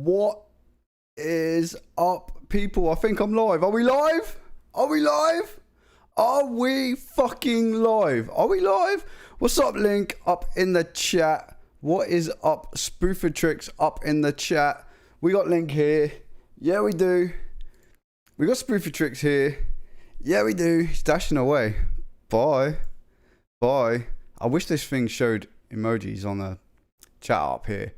What is up, people? I think I'm live. Are we live? Are we live? Are we fucking live? Are we live? What's up, Link? Up in the chat. What is up, Spoofer Tricks? Up in the chat. We got Link here. Yeah, we do. We got Spoofer Tricks here. Yeah, we do. He's dashing away. Bye. Bye. I wish this thing showed emojis on the chat up here.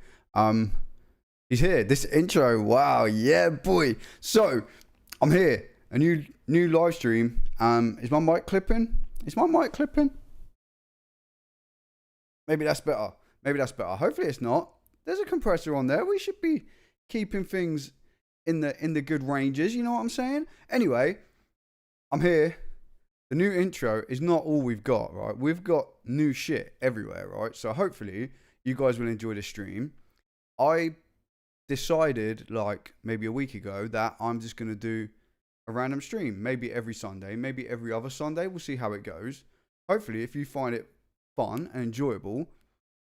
He's here. This intro. Wow. Yeah, boy. So, I'm here. A new live stream. Is my mic clipping? Is my mic clipping? Maybe that's better. Maybe that's better. Hopefully it's not. There's a compressor on there. We should be keeping things in the good ranges. You know what I'm saying? Anyway, I'm here. The new intro is not all we've got, right? We've got new shit everywhere, right? So hopefully you guys will enjoy the stream. I decided like maybe a week ago that I'm just going to do a random stream. Maybe every Sunday, maybe every other Sunday. We'll see how it goes. Hopefully if you find it fun and enjoyable,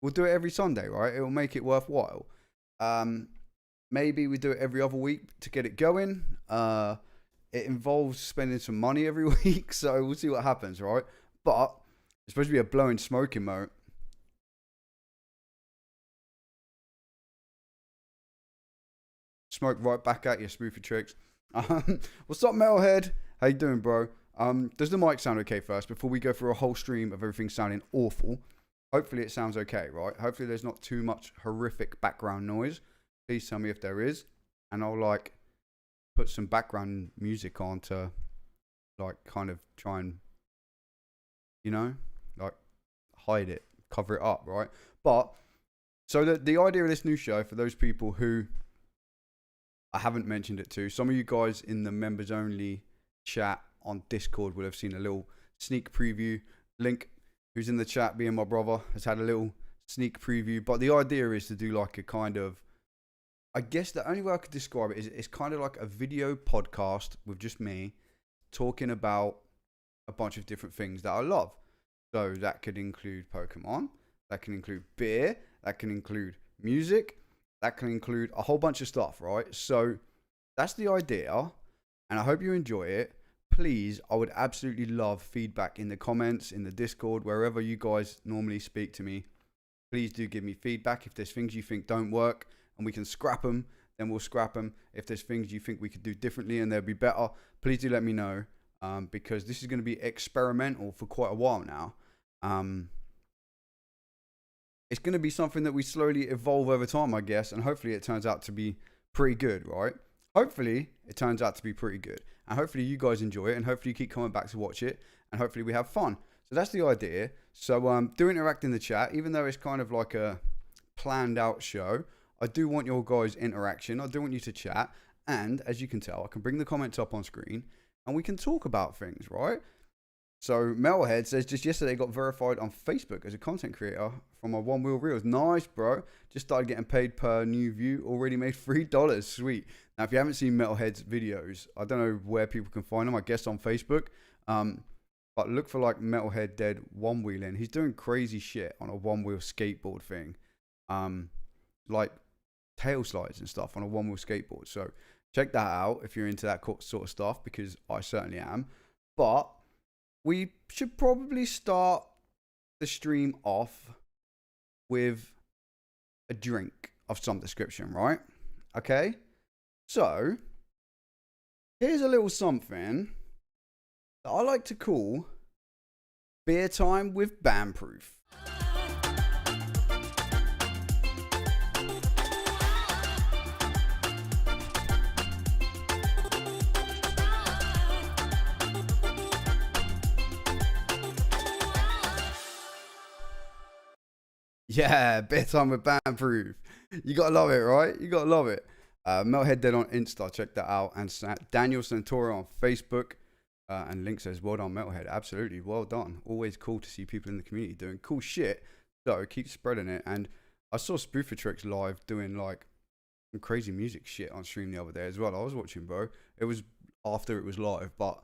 we'll do it every Sunday, right? It will make it worthwhile. Maybe we do it every other week to get it going. It involves spending some money every week, so we'll see what happens, right? But it's supposed to be a blowing smoke emote. Smoke right back at you, Spoofer Tricks. What's up, Metalhead? How you doing, bro? Does the mic sound okay first before we go through a whole stream of everything sounding awful? Hopefully it sounds okay, right? Hopefully there's not too much horrific background noise. Please tell me if there is, and I'll like put some background music on to like kind of try and, you know, like hide it, cover it up, right? But so the idea of this new show, for those people who I haven't mentioned it to, some of you guys in the members only chat on Discord will have seen a little sneak preview. Link, who's in the chat being my brother, has had a little sneak preview. But the idea is to do like a kind of, I guess the only way I could describe it is it's kind of like a video podcast with just me talking about a bunch of different things that I love. So that could include Pokemon, that can include beer, that can include music, that can include a whole bunch of stuff, right? So that's the idea, and I hope you enjoy it. Please, I would absolutely love feedback in the comments, in the Discord, wherever you guys normally speak to me. Please do give me feedback. If there's things you think don't work and we can scrap them, then we'll scrap them. If there's things you think we could do differently and they'll be better, please do let me know, because this is going to be experimental for quite a while now. It's going to be something that we slowly evolve over time, I guess, and hopefully it turns out to be pretty good, right? Hopefully it turns out to be pretty good, and hopefully you guys enjoy it, and hopefully you keep coming back to watch it, and hopefully we have fun. So that's the idea. So do interact in the chat, even though it's kind of like a planned out show. I do want your guys' interaction. I do want you to chat. And as you can tell, I can bring the comments up on screen and we can talk about things, right? So Metalhead says, just yesterday got verified on Facebook as a content creator from my One Wheel Reels. Nice, bro. Just started getting paid per new view. Already made $3. Sweet. Now, if you haven't seen Metalhead's videos, I don't know where people can find them. I guess on Facebook. But look for like Metalhead Dead one wheeling. He's doing crazy shit on a one wheel skateboard thing. Like tail slides and stuff on a one wheel skateboard. So check that out if you're into that sort of stuff, because I certainly am. But we should probably start the stream off with a drink of some description, right? Okay. So here's a little something that I like to call beer time with Banproof. Yeah, beer time with Banproof. You gotta love it, right? You gotta love it. Metalhead Dead on Insta, check that out. And Daniel Santora on Facebook. And Link says, well done, Metalhead. Absolutely, well done. Always cool to see people in the community doing cool shit. So keep spreading it. And I saw Spoofer Tricks live doing like some crazy music shit on stream the other day as well. I was watching, bro. It was after it was live, but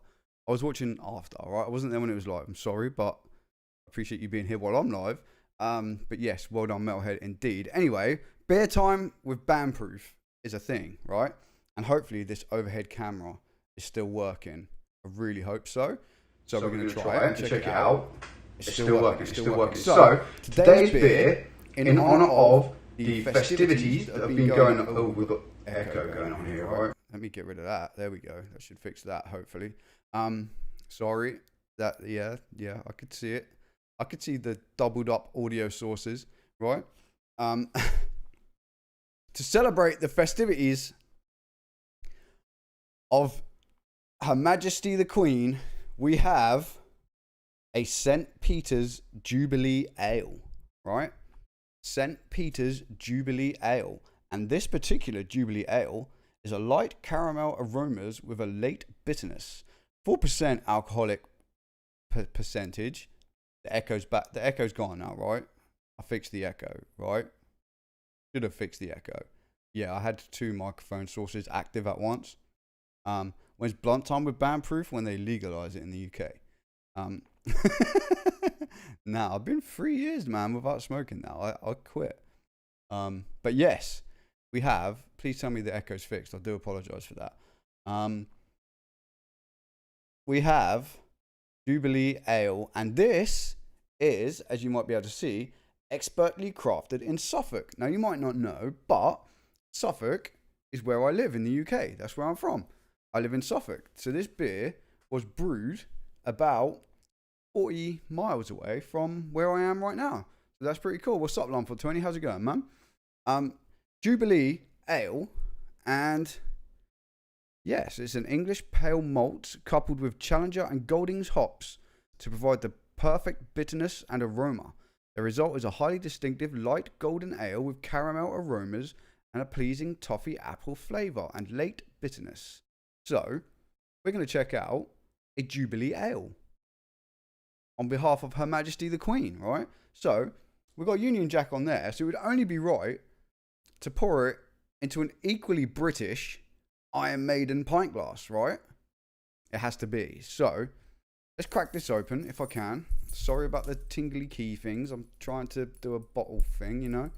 I was watching after, alright? I wasn't there when it was live. I'm sorry, but I appreciate you being here while I'm live. But yes, well done, Metalhead, indeed. Anyway, beer time with Banproof. is a thing, right? And hopefully this overhead camera is still working. I really hope so. So we're going to try it and check it out. It's still working. It's still working. So today's beer, in honor of the festivities that have been going on. Oh, we've got echo going on here, right? Let me get rid of that. There we go. That should fix that, hopefully. Sorry. That, yeah, I could see it. I could see the doubled up audio sources, right? To celebrate the festivities of Her Majesty the Queen, we have a St. Peters Jubilee Ale, right? St. Peters Jubilee Ale. And this particular Jubilee Ale is a light caramel aromas with a late bitterness. 4% alcoholic percentage. The echo's back. The echo's gone now, right? I fixed the echo, right? Should have fixed the echo. Yeah, I had 2 microphone sources active at once. When's blunt time with Banproof? When they legalize it in the UK. Nah, I've been 3 years, man, without smoking now. I quit. But yes, we have. Please tell me the echo's fixed. I do apologize for that. We have Jubilee Ale, and this is, as you might be able to see, expertly crafted in Suffolk. Now, you might not know, but Suffolk is where I live in the UK. That's where I'm from. I live in Suffolk. So this beer was brewed about 40 miles away from where I am right now. So that's pretty cool. What's up, Lump 20? How's it going, man? Jubilee Ale, and yes, it's an English pale malt coupled with Challenger and Goldings hops to provide the perfect bitterness and aroma. The result is a highly distinctive light golden ale with caramel aromas and a pleasing toffee apple flavour and late bitterness. So, we're going to check out a Jubilee Ale on behalf of Her Majesty the Queen, right? So, we've got Union Jack on there, so it would only be right to pour it into an equally British Iron Maiden pint glass, right? It has to be. So, let's crack this open if I can. Sorry about the tingly key things. I'm trying to do a bottle thing, you know.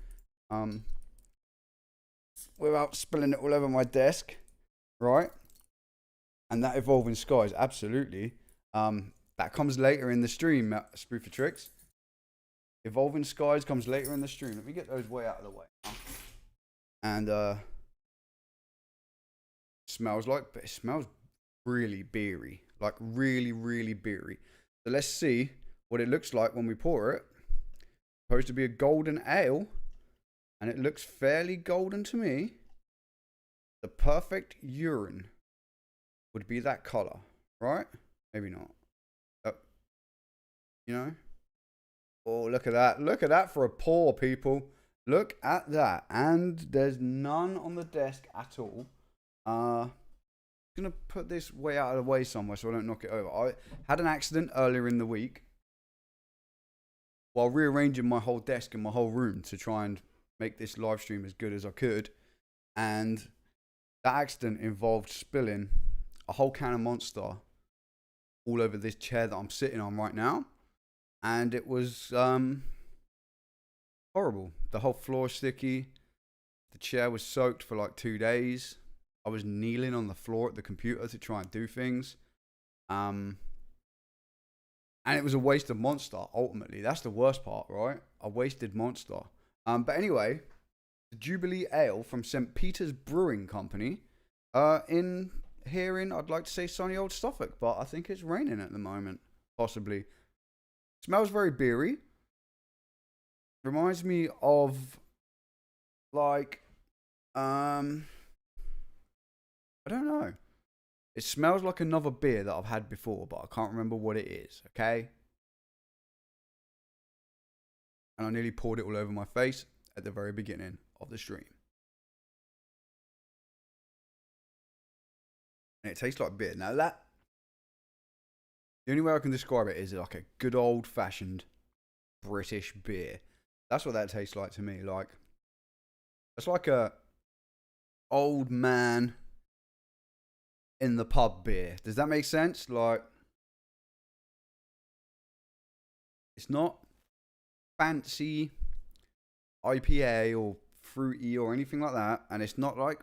Without spilling it all over my desk, right? And that Evolving Skies, absolutely. That comes later in the stream, Spoofer Tricks. Evolving Skies comes later in the stream. Let me get those way out of the way. And it smells really beery, like really beery. So let's see what it looks like when we pour it. Supposed to be a golden ale, and it looks fairly golden to me. The perfect urine would be that color, right? Maybe not. You know? Oh, look at that. Look at that for a pour, people. Look at that. And there's none on the desk at all. I'm going to put this way out of the way somewhere so I don't knock it over. I had an accident earlier in the week while rearranging my whole desk and my whole room to try and make this live stream as good as I could. And that accident involved spilling a whole can of Monster all over this chair that I'm sitting on right now. And it was horrible. The whole floor is sticky. The chair was soaked for like 2 days. I was kneeling on the floor at the computer to try and do things. And it was a waste of Monster, ultimately. That's the worst part, right? I wasted Monster. But anyway, the Jubilee Ale from St. Peters Brewing Company. In I'd like to say sunny old Suffolk, but I think it's raining at the moment. Possibly. Smells very beery. Reminds me of, like, I don't know. It smells like another beer that I've had before, but I can't remember what it is, okay? And I nearly poured it all over my face at the very beginning of the stream. And it tastes like beer. Now the only way I can describe it is like a good old fashioned British beer. That's what that tastes like to me. Like, it's like a old man in the pub beer. Does that make sense? Like, it's not fancy IPA or fruity or anything like that. And it's not like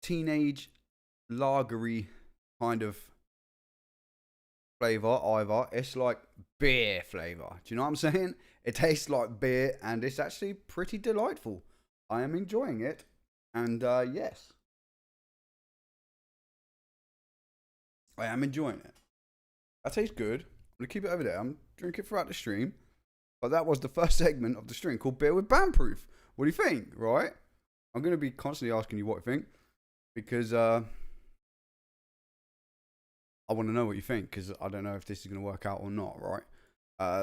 teenage lagery kind of flavor either. It's like beer flavor. Do you know what I'm saying? It tastes like beer and it's actually pretty delightful. I am enjoying it. And yes, I am enjoying it. That tastes good. I'm going to keep it over there. I'm drinking throughout the stream. But that was the first segment of the stream called Beer with Banproof. What do you think, right? I'm going to be constantly asking you what you think. Because I want to know what you think. Because I don't know if this is going to work out or not, right?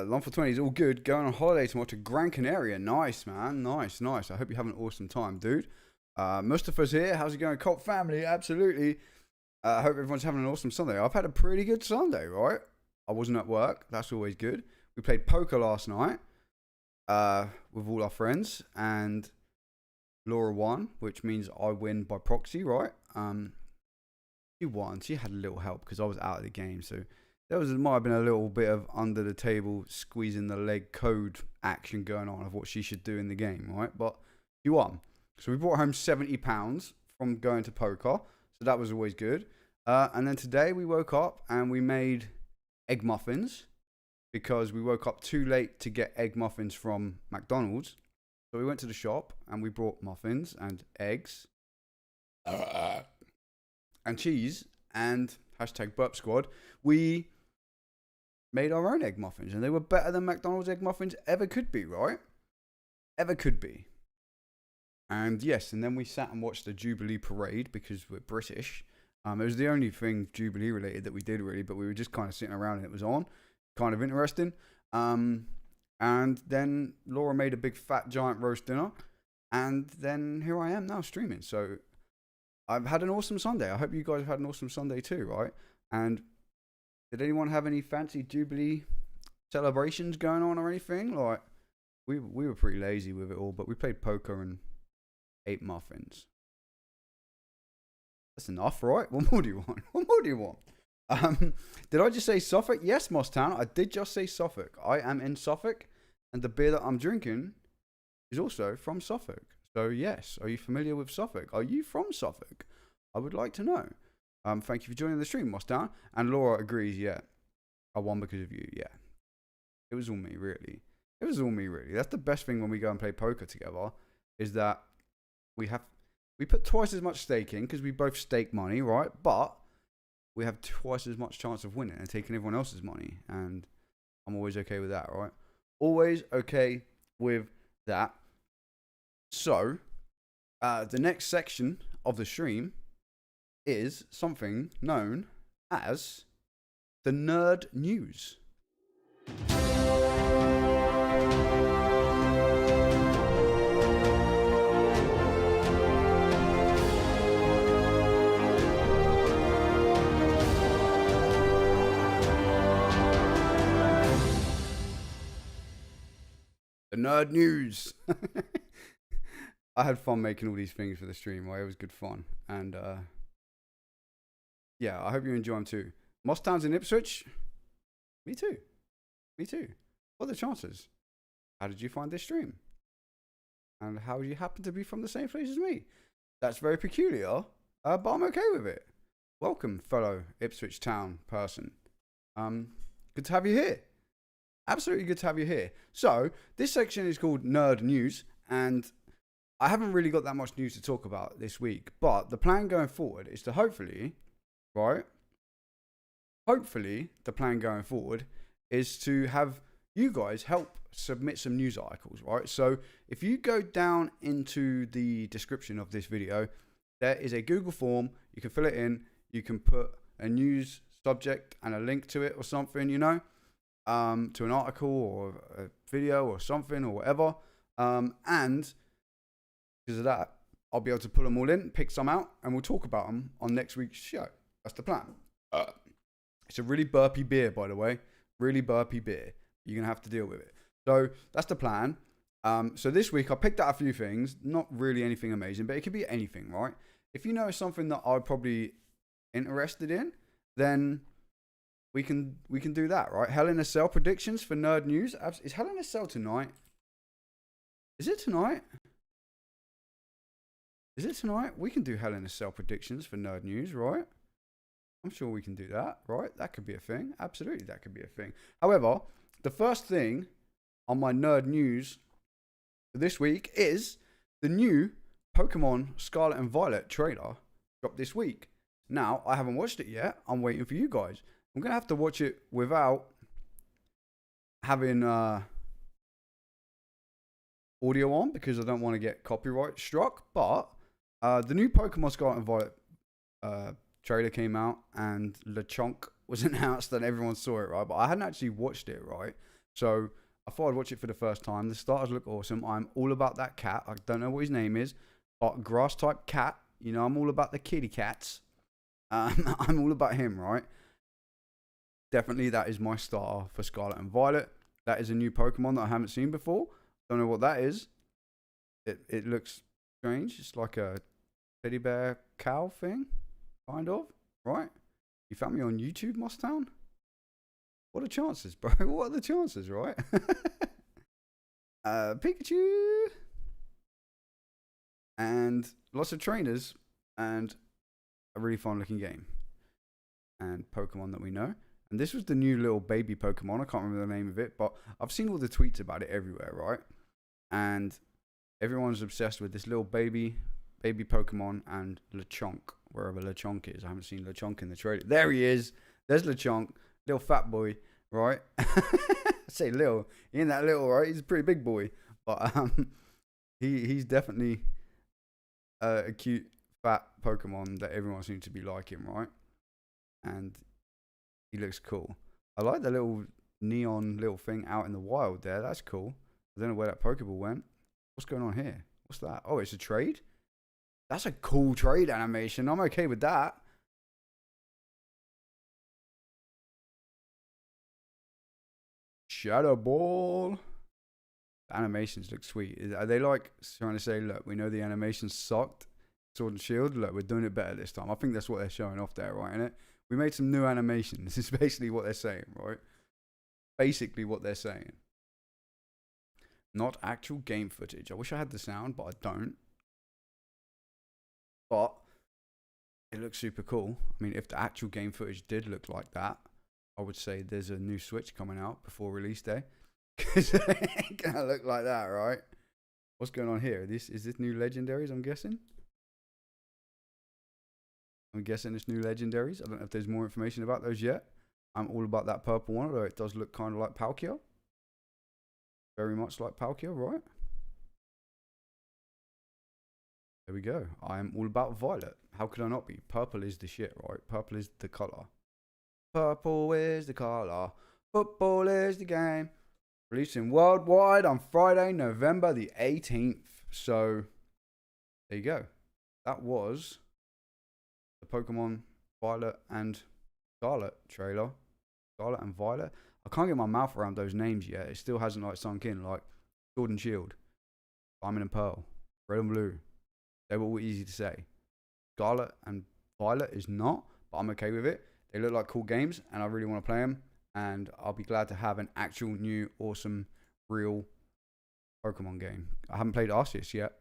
Long for 20 is all good. Going on holiday tomorrow to Gran Canaria. Nice, man. Nice. I hope you have an awesome time, dude. Mustafa's here. How's it going, KULT family? Absolutely. I hope everyone's having an awesome Sunday. I've had a pretty good Sunday, right? I wasn't at work. That's always good. We played poker last night with all our friends, and Laura won, which means I win by proxy, right? She won. She had a little help because I was out of the game, so there might have been a little bit of under the table squeezing the leg code action going on of what she should do in the game, right? But she won. So we brought home £70 from going to poker. So that was always good. And then today we woke up and we made egg muffins because we woke up too late to get egg muffins from McDonald's. So we went to the shop and we brought muffins and eggs and cheese and hashtag burp squad. We made our own egg muffins and they were better than McDonald's egg muffins ever could be, right? Ever could be. And yes, and then we sat and watched the Jubilee parade because we're British. It was the only thing Jubilee related that we did really, but we were just kind of sitting around and it was on. Kind of interesting. And then Laura made a big fat giant roast dinner. And then here I am now streaming. So I've had an awesome Sunday. I hope you guys have had an awesome Sunday too, right? And did anyone have any fancy Jubilee celebrations going on or anything? Like, we were pretty lazy with it all, but we played poker and ate muffins. That's enough, right? What more do you want? What more do you want? Did I just say Suffolk? Yes, Mosstown. I did just say Suffolk. I am in Suffolk, and the beer that I'm drinking is also from Suffolk. So yes, are you familiar with Suffolk? Are you from Suffolk? I would like to know. Thank you for joining the stream, Mosstown. And Laura agrees. Yeah, I won because of you. Yeah, it was all me, really. It was all me, really. That's the best thing when we go and play poker together, is that we put twice as much stake in because we both stake money, right? But we have twice as much chance of winning and taking everyone else's money. And I'm always okay with that, right? Always okay with that. So, the next section of the stream is something known as the Nerd News. The Nerd News. I had fun making all these things for the stream, right? It was good fun. And yeah, I hope you enjoy them too. Mosstown's in Ipswich? Me too. Me too. What are the chances? How did you find this stream? And how you happen to be from the same place as me? That's very peculiar, but I'm okay with it. Welcome, fellow Ipswich Town person. Good to have you here. Absolutely good to have you here. So, this section is called Nerd News, and I haven't really got that much news to talk about this week, but the plan going forward is to hopefully, right? Hopefully, the plan going forward is to have you guys help submit some news articles, right? So, if you go down into the description of this video, there is a Google form. You can fill it in. You can put a news subject and a link to it or something, you know? To an article or a video or something or whatever. And because of that, I'll be able to pull them all in, pick some out, and we'll talk about them on next week's show. That's the plan. It's a really burpy beer, by the way. Really burpy beer. You're going to have to deal with it. So that's the plan. So this week I picked out a few things. Not really anything amazing, but it could be anything, right? If you know something that I'm probably interested in, then we can do that, right? Hell in a Cell predictions for Nerd News. Is Hell in a Cell tonight? Is it tonight? Is it tonight? We can do Hell in a Cell predictions for Nerd News, right? I'm sure we can do that, right? That could be a thing. Absolutely, that could be a thing. However, the first thing on my Nerd News for this week is the new Pokemon Scarlet and Violet trailer dropped this week. Now, I haven't watched it yet. I'm waiting for you guys. I'm going to have to watch it without having audio on because I don't want to get copyright struck. But the new Pokemon Scarlet and Violet trailer came out and LeChonk was announced and everyone saw it, right? But I hadn't actually watched it, right? So I thought I'd watch it for the first time. The starters look awesome. I'm all about that cat. I don't know what his name is, but grass type cat. You know, I'm all about the kitty cats. I'm all about him, right? Definitely that is my starter for Scarlet and Violet. That is a new Pokemon that I haven't seen before. Don't know what that is. It looks strange. It's like a teddy bear cow thing, kind of, right? You found me on YouTube, Mosstown? What are the chances, bro? What are the chances, right? Pikachu. And lots of trainers and a really fun looking game. And Pokemon that we know. And this was the new little baby Pokemon. I can't remember the name of it, but I've seen all the tweets about it everywhere, right? And everyone's obsessed with this little baby Pokemon and LeChonk, wherever LeChonk is. I haven't seen LeChonk in the trailer. There he is. There's LeChonk, little fat boy, right? I say little. He ain't that little, right? He's a pretty big boy. But he's definitely a cute, fat Pokemon that everyone seems to be liking, right? And he looks cool. I like the little neon little thing out in the wild there. That's cool. I don't know where that Pokeball went. What's going on here? What's that? Oh, it's a trade? That's a cool trade animation. I'm okay with that. Shadow Ball. The animations look sweet. Are they like trying to say, look, we know the animations sucked. Sword and Shield, look, we're doing it better this time. I think that's what they're showing off there, right? Innit? We made some new animations. This is basically what they're saying, right? Basically what they're saying. Not actual game footage. I wish I had the sound, but I don't. But it looks super cool. I mean, if the actual game footage did look like that, I would say there's a new Switch coming out before release day. Because it ain't gonna look like that, right? What's going on here? Is this new legendaries, I'm guessing? I'm guessing it's new legendaries. I don't know if there's more information about those yet. I'm all about that purple one, although it does look kind of like Palkia. Very much like Palkia, right? There we go. I am all about Violet. How could I not be? Purple is the shit, right? Purple is the colour. Purple is the colour. Football is the game. Releasing worldwide on Friday, November the 18th. So, there you go. That was the Pokemon Violet and Scarlet trailer. Scarlet and Violet. I can't get my mouth around those names yet. It still hasn't like sunk in. Like Sword and Shield, Diamond and Pearl, Red and Blue. They were all easy to say. Scarlet and Violet is not, but I'm okay with it. They look like cool games, and I really want to play them. And I'll be glad to have an actual new, awesome, real Pokemon game. I haven't played Arceus yet.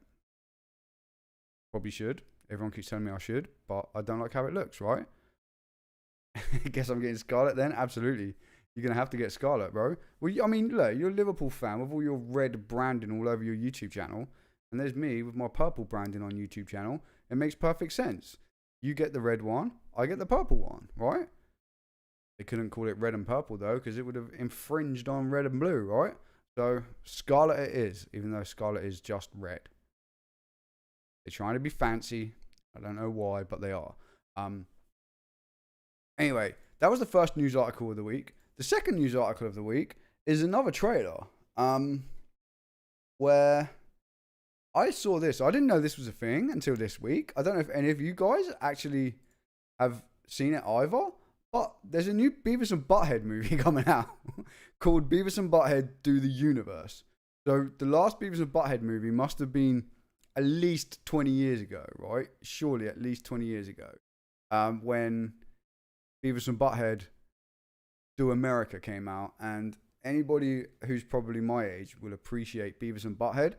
Probably should. Everyone keeps telling me I should, but I don't like how it looks, right? Guess I'm getting Scarlet then? Absolutely. You're going to have to get Scarlet, bro. Well, I mean, look, you're a Liverpool fan with all your red branding all over your YouTube channel. And there's me with my purple branding on YouTube channel. It makes perfect sense. You get the red one, I get the purple one, right? They couldn't call it red and purple, though, because it would have infringed on red and blue, right? So, Scarlet it is, even though Scarlet is just red. They're trying to be fancy. I don't know why, but they are. Anyway, that was the first news article of the week. The second news article of the week is another trailer. Where I saw this. I didn't know this was a thing until this week. I don't know if any of you guys actually have seen it either. But there's a new Beavers and Butthead movie coming out called Beavers and Butthead Do the Universe. So the last Beavers and Butthead movie must have been at least 20 years ago, right? Surely at least 20 years ago. When Beavers and Butthead Do America came out. And anybody who's probably my age will appreciate Beavers and Butthead.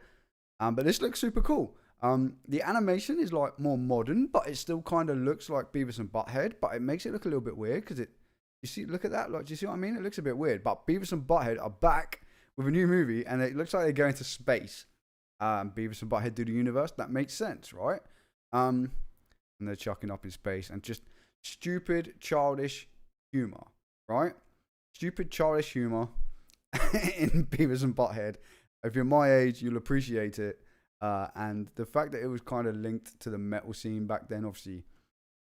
But this looks super cool. The animation is like more modern, but it still kind of looks like Beavis and Butthead, but it makes it look a little bit weird because you see, look at that. Like, do you see what I mean? It looks a bit weird, but Beavis and Butthead are back with a new movie, and it looks like they're going to space. Beavis and Butthead do the universe. That makes sense, right? And they're chucking up in space, and just stupid, childish humor, right? Stupid, childish humor in Beavis and Butthead. If you're my age, you'll appreciate it. And the fact that it was kind of linked to the metal scene back then, obviously,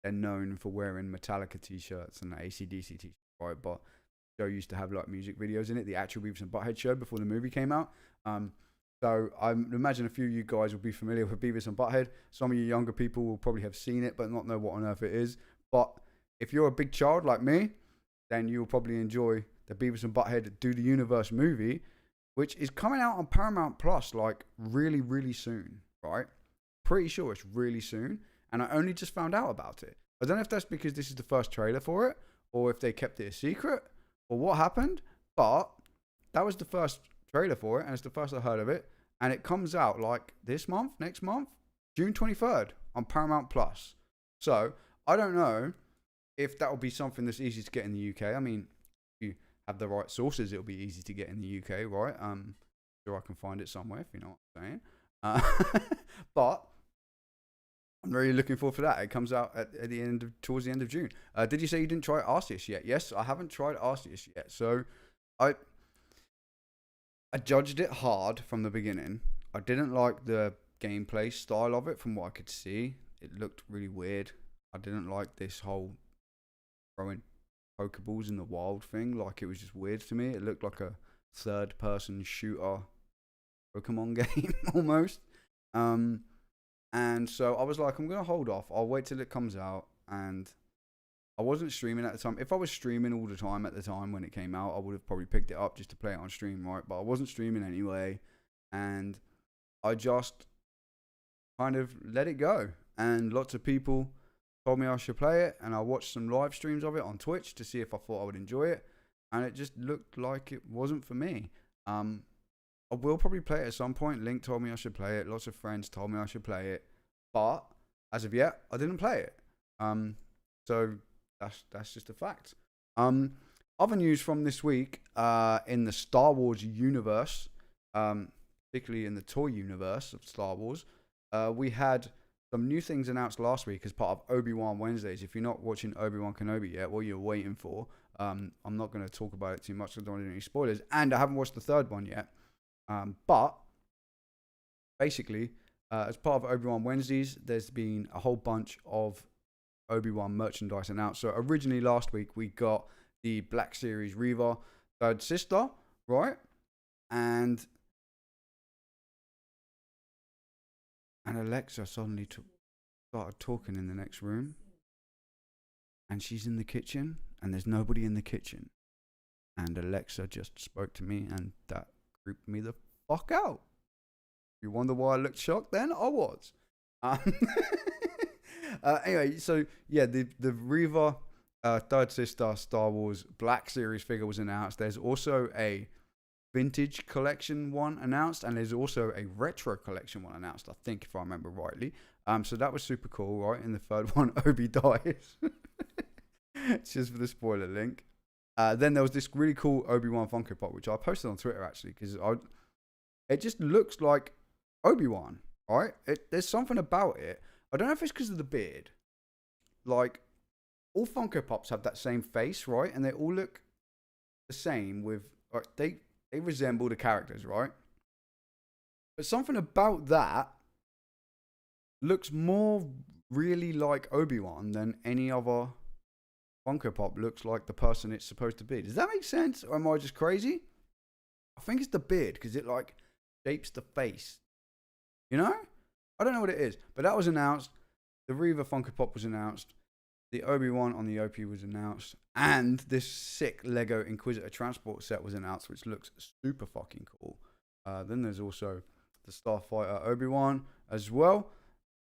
they're known for wearing Metallica t-shirts and AC/DC t-shirts, right? But the show used to have like music videos in it, the actual Beavis and Butthead show before the movie came out. So I imagine a few of you guys will be familiar with Beavis and Butthead. Some of you younger people will probably have seen it, but not know what on earth it is. But if you're a big child like me, then you'll probably enjoy the Beavis and Butthead Do the Universe movie, which is coming out on Paramount Plus like really, really soon, right? Pretty sure it's really soon. And I only just found out about it. I don't know if that's because this is the first trailer for it, or if they kept it a secret, or what happened. But that was the first trailer for it, and it's the first I heard of it. And it comes out like this month, next month, June 23rd on Paramount Plus. So I don't know if that will be something that's easy to get in the UK. I mean, if you have the right sources, it'll be easy to get in the UK, right? Sure, I can find it somewhere, if you know what I'm saying. But I'm really looking forward for that. It comes out towards the end of June. Did you say you didn't try Arceus yet? Yes, I haven't tried Arceus yet. So I judged it hard from the beginning. I didn't like the gameplay style of it from what I could see. It looked really weird. I didn't like this whole throwing Pokeballs in the wild thing. Like, it was just weird to me. It looked like a third-person shooter Pokemon game almost. And so I was like, I'm going to hold off. I'll wait till it comes out. And I wasn't streaming at the time. If I was streaming all the time at the time when it came out, I would have probably picked it up just to play it on stream, right? But I wasn't streaming anyway. And I just kind of let it go. And lots of people told me I should play it. And I watched some live streams of it on Twitch to see if I thought I would enjoy it. And it just looked like it wasn't for me. I will probably play it at some point. Link told me I should play it. Lots of friends told me I should play it. But as of yet, I didn't play it. So that's just a fact. Other news from this week in the Star Wars universe, particularly in the toy universe of Star Wars, we had some new things announced last week as part of Obi-Wan Wednesdays. If you're not watching Obi-Wan Kenobi yet, what you're waiting for, I'm not going to talk about it too much. I don't want to do any spoilers. And I haven't watched the third one yet. But basically, as part of Obi-Wan Wednesdays, there's been a whole bunch of Obi-Wan merchandise announced. So originally last week, we got the Black Series Reva third sister, right? And Alexa suddenly started talking in the next room. And she's in the kitchen, and there's nobody in the kitchen. And Alexa just spoke to me, and that creeped me the fuck out. You wonder why I looked shocked then? I was. Anyway, so yeah, the Reva third sister Star Wars Black Series figure was announced. There's also a vintage collection one announced, and there's also a retro collection one announced, I think, if I remember rightly. So that was super cool, right? In the third one, Obi dies. It's just for the spoiler link. Then there was this really cool Obi-Wan Funko Pop, which I posted on Twitter, actually, because it just looks like Obi-Wan, right? There's something about it. I don't know if it's because of the beard. Like, all Funko Pops have that same face, right? And they all look the same with... They resemble the characters, right? But something about that looks more really like Obi-Wan than any other Funko Pop looks like the person it's supposed to be. Does that make sense? Or am I just crazy? I think it's the beard, because it like shapes the face. You know? I don't know what it is. But that was announced. The Reva Funko Pop was announced. The Obi-Wan on the OP was announced. And this sick Lego Inquisitor transport set was announced, which looks super fucking cool. Then there's also the Starfighter Obi-Wan as well.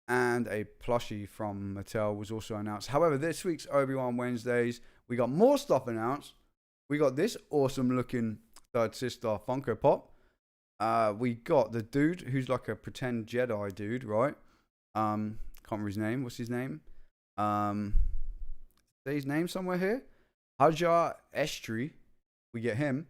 And a plushie from Mattel was also announced. However, this week's Obi-Wan Wednesdays, we got more stuff announced. We got this awesome looking third sister Funko Pop. We got the dude who's like a pretend Jedi dude, right? Can't remember his name. What's his name? Say his name somewhere here. Hajar Estri. We get him.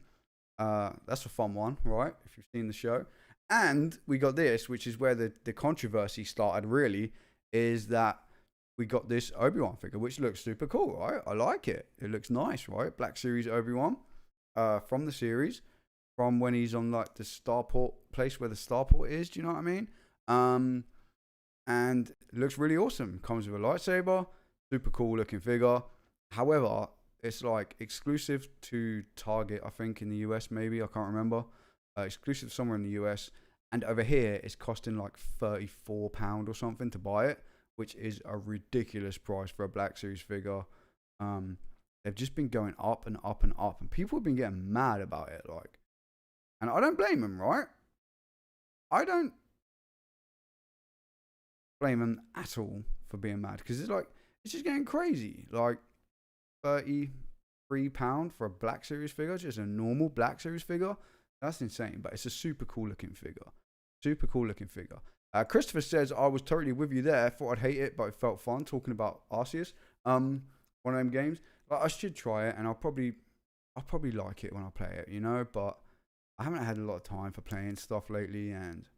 That's a fun one, right? If you've seen the show. And we got this, which is where the controversy started, really, is that we got this Obi-Wan figure, which looks super cool, right? I like it. It looks nice, right? Black Series Obi-Wan from the series, from when he's on like the starport place where the starport is. Do you know what I mean? And it looks really awesome. Comes with a lightsaber. Super cool looking figure. However, it's like exclusive to Target, I think, in the US, maybe. I can't remember. Exclusive somewhere in the US. And over here, it's costing like £34 or something to buy it, which is a ridiculous price for a Black Series figure. They've just been going up and up and up. And people have been getting mad about it. Like, and I don't blame them, right? I don't blame them at all for being mad. Because it's like, it's just getting crazy. Like, £33 for a Black Series figure, just a normal Black Series figure. That's insane, but it's a super cool looking figure. Super cool looking figure. Christopher says, I was totally with you there. Thought I'd hate it, but it felt fun talking about Arceus. One of them games. But I should try it, and I'll probably like it when I play it, you know. But I haven't had a lot of time for playing stuff lately, and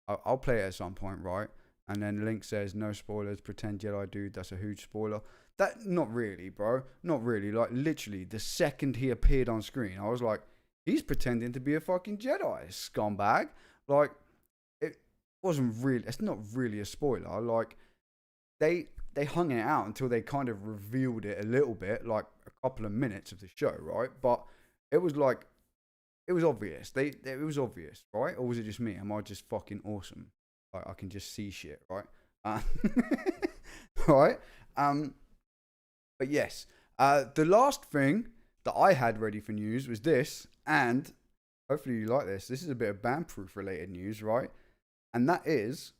I'll play it at some point, right? And then Link says, no spoilers, pretend Jedi dude, that's a huge spoiler. That, not really, bro. Not really. Like, literally, the second he appeared on screen, I was like, he's pretending to be a fucking Jedi, scumbag. Like, it wasn't really, it's not really a spoiler. Like, they hung it out until they kind of revealed it a little bit, like a couple of minutes of the show, right? But it was like, it was obvious. It was obvious, right? Or was it just me? Am I just fucking awesome? Like, I can just see shit, right? Right? But yes, the last thing that I had ready for news was this, and hopefully you like this. This is a bit of Banproof related news, right? And that is,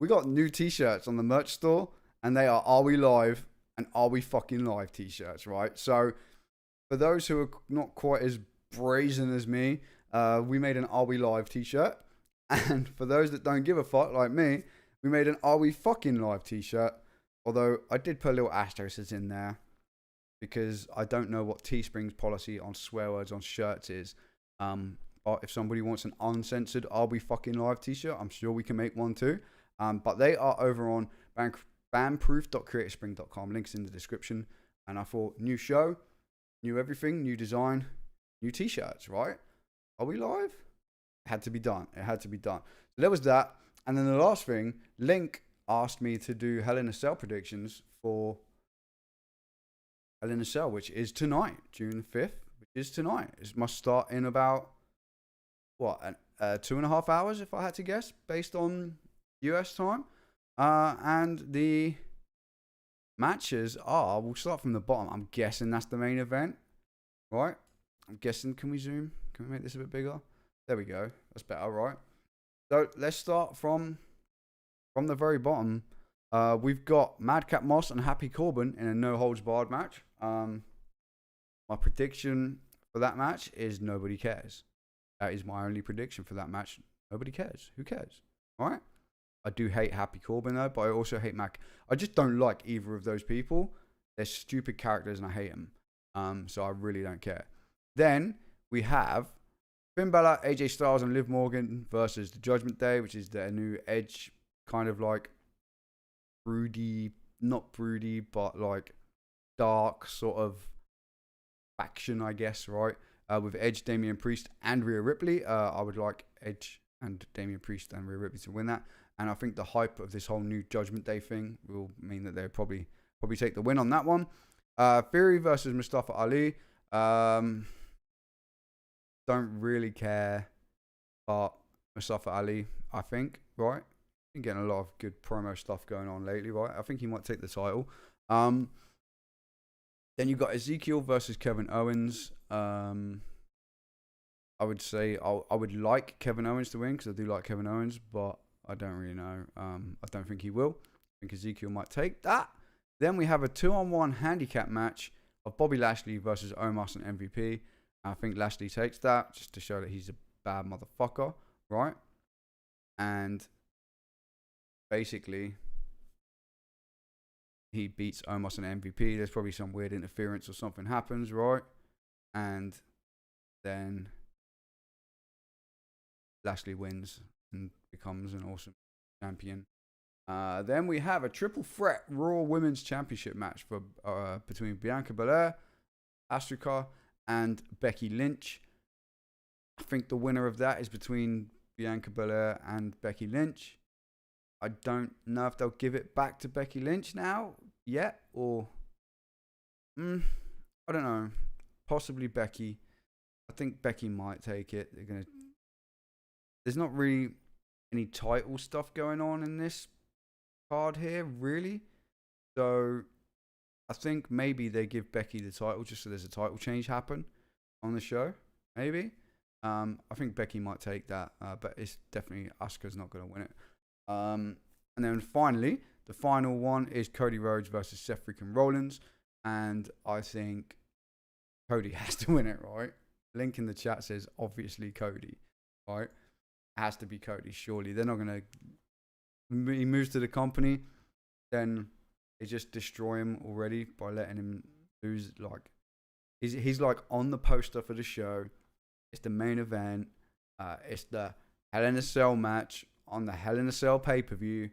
we got new t-shirts on the merch store, and they are We Live and Are We Fucking Live t-shirts, right? So for those who are not quite as brazen as me, we made an Are We Live t-shirt. And for those that don't give a fuck like me, we made an Are We Fucking Live t-shirt. Although I did put a little asterisk in there because I don't know what Teespring's policy on swear words on shirts is. But if somebody wants an uncensored Are We Fucking Live t-shirt, I'm sure we can make one too. But they are over on banproof.creatorspring.com. Links in the description. And I thought, new show, new everything, new design, new t-shirts, right? Are we live? It had to be done. It had to be done. So there was that. And then the last thing, Link asked me to do Hell in a Cell predictions for Hell in a Cell, which is tonight, June 5th, which is tonight. It must start in about, 2.5 hours, if I had to guess, based on US time. And the matches are, we'll start from the bottom. I'm guessing that's the main event, right? I'm guessing, can we zoom? Can we make this a bit bigger? There we go. That's better, right? So let's start from the very bottom. We've got Madcap Moss and Happy Corbin in a no-holds-barred match. My prediction for that match is nobody cares. That is my only prediction for that match. Nobody cares. Who cares? All right? I do hate Happy Corbin, though, but I also hate Mac. I just don't like either of those people. They're stupid characters, and I hate them. So I really don't care. Then we have Finn Balor, AJ Styles, and Liv Morgan versus the Judgment Day, which is their new Edge kind of like broody, not broody, but like dark sort of faction, I guess, right? With Edge, Damian Priest, and Rhea Ripley. I would like Edge and Damian Priest and Rhea Ripley to win that. And I think the hype of this whole new Judgment Day thing will mean that they'll probably take the win on that one. Fury versus Mustafa Ali. Don't really care about Mustafa Ali, I think, right? Been getting a lot of good promo stuff going on lately, right? I think he might take the title. Then you've got Ezekiel versus Kevin Owens. I would say I would like Kevin Owens to win because I do like Kevin Owens, but I don't really know. I don't think he will. I think Ezekiel might take that. Then we have a 2-on-1 handicap match of Bobby Lashley versus Omos and MVP. I think Lashley takes that just to show that he's a bad motherfucker, right? And basically he beats Omos in MVP. There's probably some weird interference or something happens, right? And then Lashley wins and becomes an awesome champion. Then we have a triple threat Raw Women's Championship match for between Bianca Belair, Asuka, and Becky Lynch. I think the winner of that is between Bianca Belair and Becky Lynch. I don't know if they'll give it back to Becky Lynch now yet, or I don't know. Possibly Becky. I think Becky might take it. There's not really any title stuff going on in this card here, really. So I think maybe they give Becky the title just so there's a title change happen on the show. Maybe. I think Becky might take that, but it's definitely Asuka's not going to win it. And then finally, the final one is Cody Rhodes versus Seth freaking Rollins. And I think Cody has to win it, right? Link in the chat says, obviously Cody, right? It has to be Cody, surely. They're not going to... He moves to the company, then they just destroy him already by letting him lose. Like, he's like on the poster for the show. It's the main event. It's the Hell in a Cell match on the Hell in a Cell pay-per-view.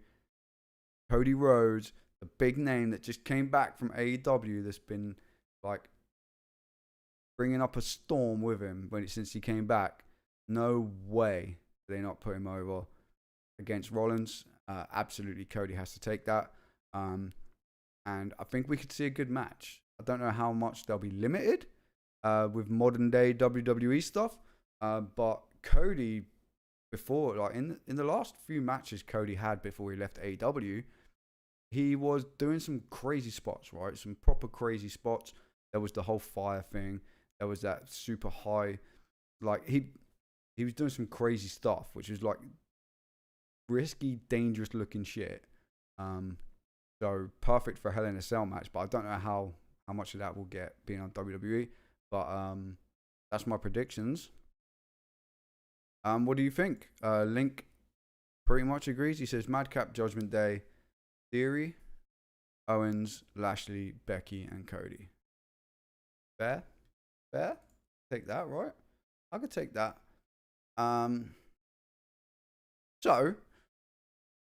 Cody Rhodes, the big name that just came back from AEW, that's been like bringing up a storm with him since he came back. No way do they not put him over against Rollins. Absolutely, Cody has to take that. And I think we could see a good match. I don't know how much they'll be limited with modern day WWE stuff. But Cody, before, like in the last few matches Cody had before he left AEW, he was doing some crazy spots, right? Some proper crazy spots. There was the whole fire thing. There was that super high, like he was doing some crazy stuff, which was like risky, dangerous looking shit. So perfect for a Hell in a Cell match, but I don't know how much of that will get being on WWE. But that's my predictions. What do you think? Link pretty much agrees. He says Madcap, Judgment Day, Theory, Owens, Lashley, Becky, and Cody. Fair? Take that, right? I could take that. So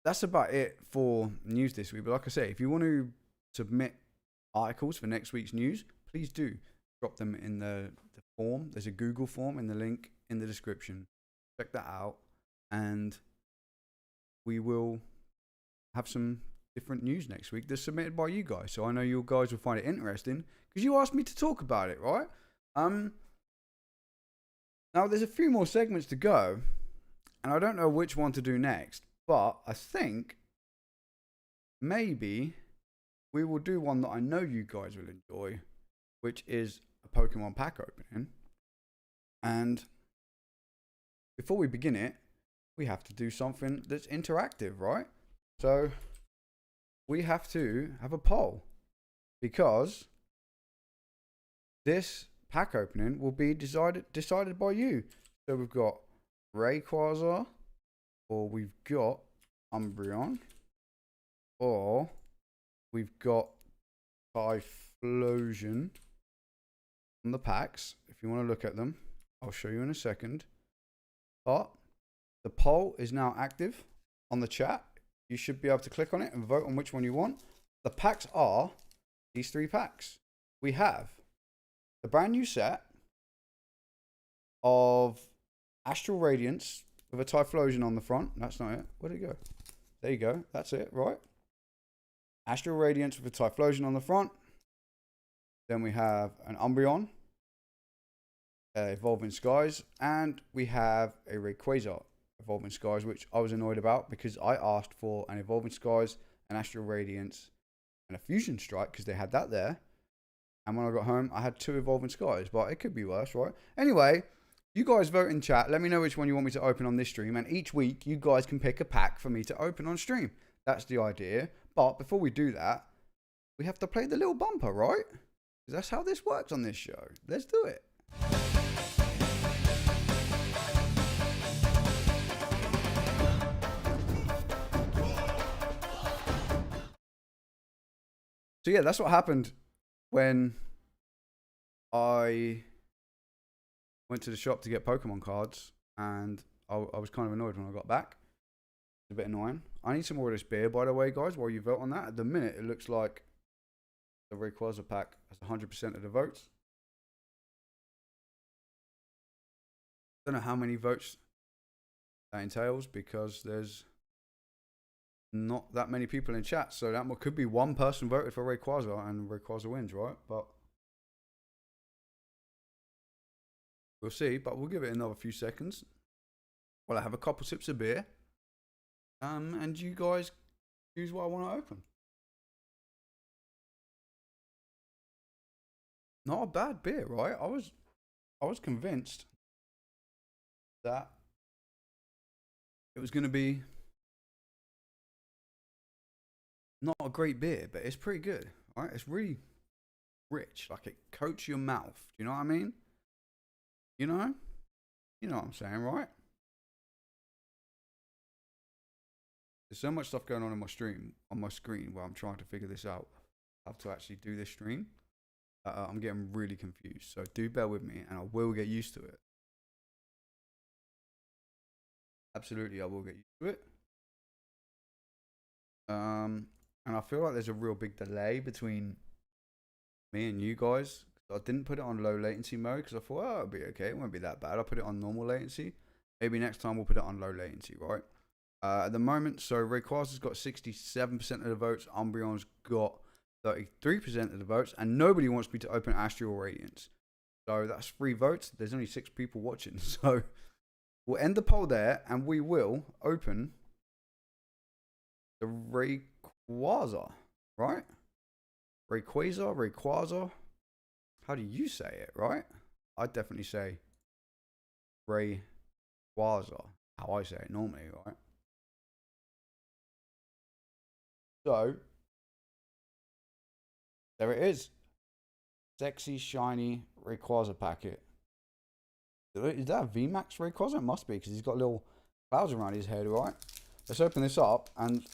that's about it for news this week. But like I say, if you want to submit articles for next week's news, please do drop them in the form. There's a Google form in the link in the description. Check that out, and we will have some different news next week that's submitted by you guys. So I know you guys will find it interesting because you asked me to talk about it, right? Now there's a few more segments to go, and I don't know which one to do next, but I think maybe we will do one that I know you guys will enjoy, which is a Pokemon pack opening. And before we begin it, we have to do something that's interactive, right? So we have to have a poll, because this pack opening will be decided by you. So we've got Rayquaza, or we've got Umbreon, or we've got Typhlosion on the packs. If you want to look at them, I'll show you in a second. But the poll is now active on the chat. You should be able to click on it and vote on which one you want. The packs are these three packs. We have the brand new set of Astral Radiance with a Typhlosion on the front. That's not it. Where'd it go? There you go. That's it, right? Astral Radiance with a Typhlosion on the front. Then we have an Umbreon, Evolving Skies, and we have a Rayquaza Evolving Skies, which I was annoyed about because I asked for an Evolving Skies, an Astral Radiance, and a Fusion Strike because they had that there. And when I got home, I had 2 Evolving Skies, but it could be worse, right? Anyway, you guys vote in chat. Let me know which one you want me to open on this stream, and each week you guys can pick a pack for me to open on stream. That's the idea. But before we do that, we have to play the little bumper, right? Because that's how this works on this show. Let's do it. So yeah, that's what happened when I went to the shop to get Pokemon cards, and I was kind of annoyed when I got back. It's a bit annoying. I need some more of this beer, by the way, guys, while you vote on that. At the minute, it looks like the Rayquaza pack has 100% of the votes. Don't know how many votes that entails because there's not that many people in chat. So that could be one person voted for Rayquaza and Rayquaza wins, right? But we'll see. But we'll give it another few seconds while I have a couple sips of beer. And you guys choose what I want to open. Not a bad beer, right? I was convinced that it was going to be not a great beer, but it's pretty good, right? It's really rich, like it coats your mouth. Do you know what I mean? You know what I'm saying, right? There's so much stuff going on my screen while I'm trying to figure this out, how to actually do this stream. I'm getting really confused, so do bear with me, and I will get used to it. Absolutely, I will get used to it. And I feel like there's a real big delay between me and you guys. I didn't put it on low latency mode because I thought, oh, it'll be okay. It won't be that bad. I'll put it on normal latency. Maybe next time we'll put it on low latency, right? At the moment, so Rayquaza's got 67% of the votes. Umbreon's got 33% of the votes. And nobody wants me to open Astral Radiance. So that's 3 votes. There's only 6 people watching. So we'll end the poll there. And we will open the Rayquaza, right? Rayquaza. How do you say it, right? I'd definitely say Rayquaza. How I say it normally, right? So, there it is. Sexy, shiny Rayquaza packet. Is that a VMAX Rayquaza? It must be, because he's got little clouds around his head, right? Let's open this up, and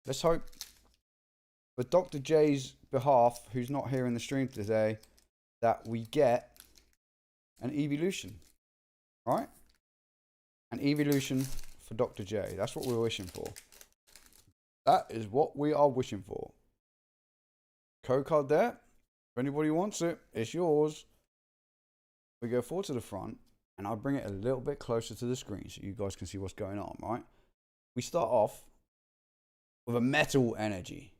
let's hope, for Dr. J's behalf, who's not here in the stream today, that we get an evolution, right? An evolution for Dr. J. That's what we're wishing for. That is what we are wishing for. Code card there. If anybody wants it, it's yours. We go forward to the front, and I'll bring it a little bit closer to the screen so you guys can see what's going on, right? We start off with a metal energy.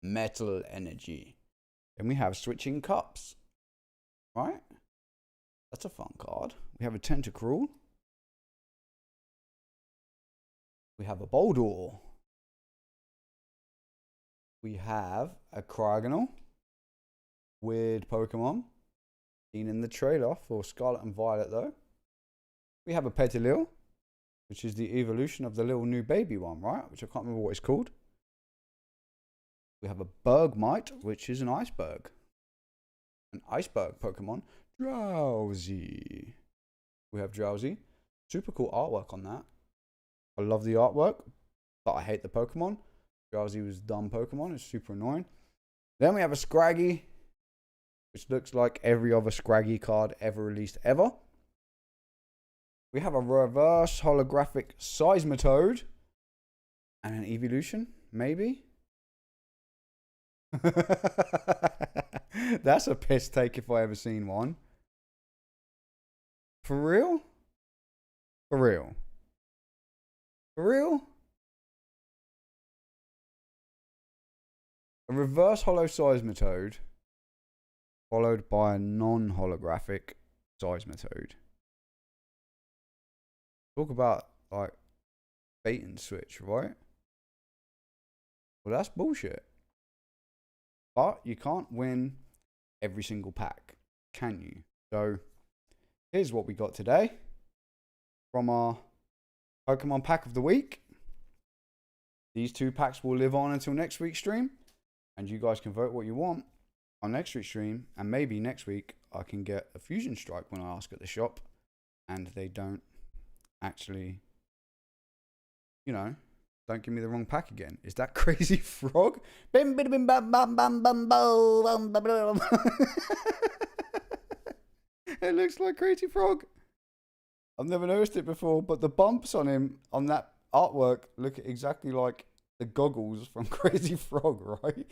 Metal energy. And we have switching cups. Right? That's a fun card. We have a Tentacruel. We have a Boldor. We have a Cryogonal. Weird Pokemon. Seen in the trailer for Scarlet and Violet though. We have a Petilil, which is the evolution of the little new baby one, right? Which I can't remember what it's called. We have a Bergmite, which is an iceberg. An iceberg Pokemon. Drowsy. We have Drowsy. Super cool artwork on that. I love the artwork, but I hate the Pokemon. Drowsy was dumb Pokemon. It's super annoying. Then we have a Scraggy, which looks like every other Scraggy card ever released ever. We have a reverse holographic Seismitoad. And an evolution, maybe? That's a piss take if I ever seen one. For real? For real? For real? A reverse holo Seismitoad followed by a non-holographic Seismitoad. Talk about like bait and switch, right? Well, that's bullshit. But you can't win every single pack, can you? So here's what we got today from our Pokemon pack of the week. These 2 packs will live on until next week's stream, and you guys can vote what you want on next week's stream. And maybe next week I can get a Fusion Strike when I ask at the shop, and they don't actually, Don't give me the wrong pack again. Is that Crazy Frog? Bim, bim, bim, bam, bam, bam, bam, bam, bam, bam. It looks like Crazy Frog. I've never noticed it before, but the bumps on him, on that artwork, look exactly like the goggles from Crazy Frog, right?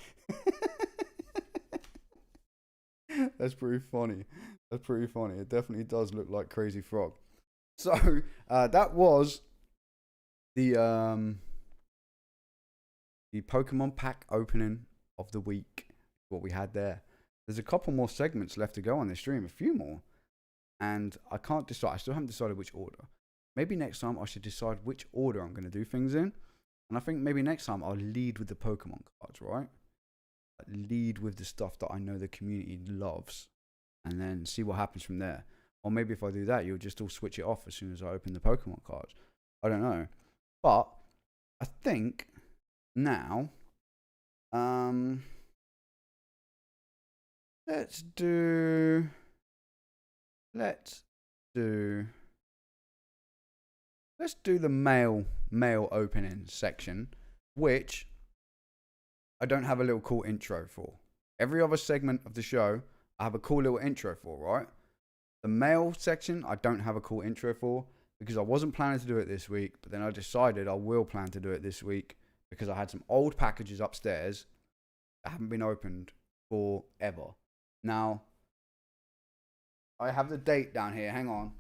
That's pretty funny. That's pretty funny. It definitely does look like Crazy Frog. So, that was the Pokemon pack opening of the week. What we had there. There's a couple more segments left to go on this stream. A few more. And I can't decide. I still haven't decided which order. Maybe next time I should decide which order I'm going to do things in. And I think maybe next time I'll lead with the Pokemon cards, right? Lead with the stuff that I know the community loves. And then see what happens from there. Or maybe if I do that, you'll just all switch it off as soon as I open the Pokemon cards. I don't know. But I think now, let's do the mail opening section, which I don't have a little cool intro for. Every other segment of the show, I have a cool little intro for, right? The mail section, I don't have a cool intro for because I wasn't planning to do it this week, but then I decided I will plan to do it this week because I had some old packages upstairs that haven't been opened forever. Now, I have the date down here. Hang on.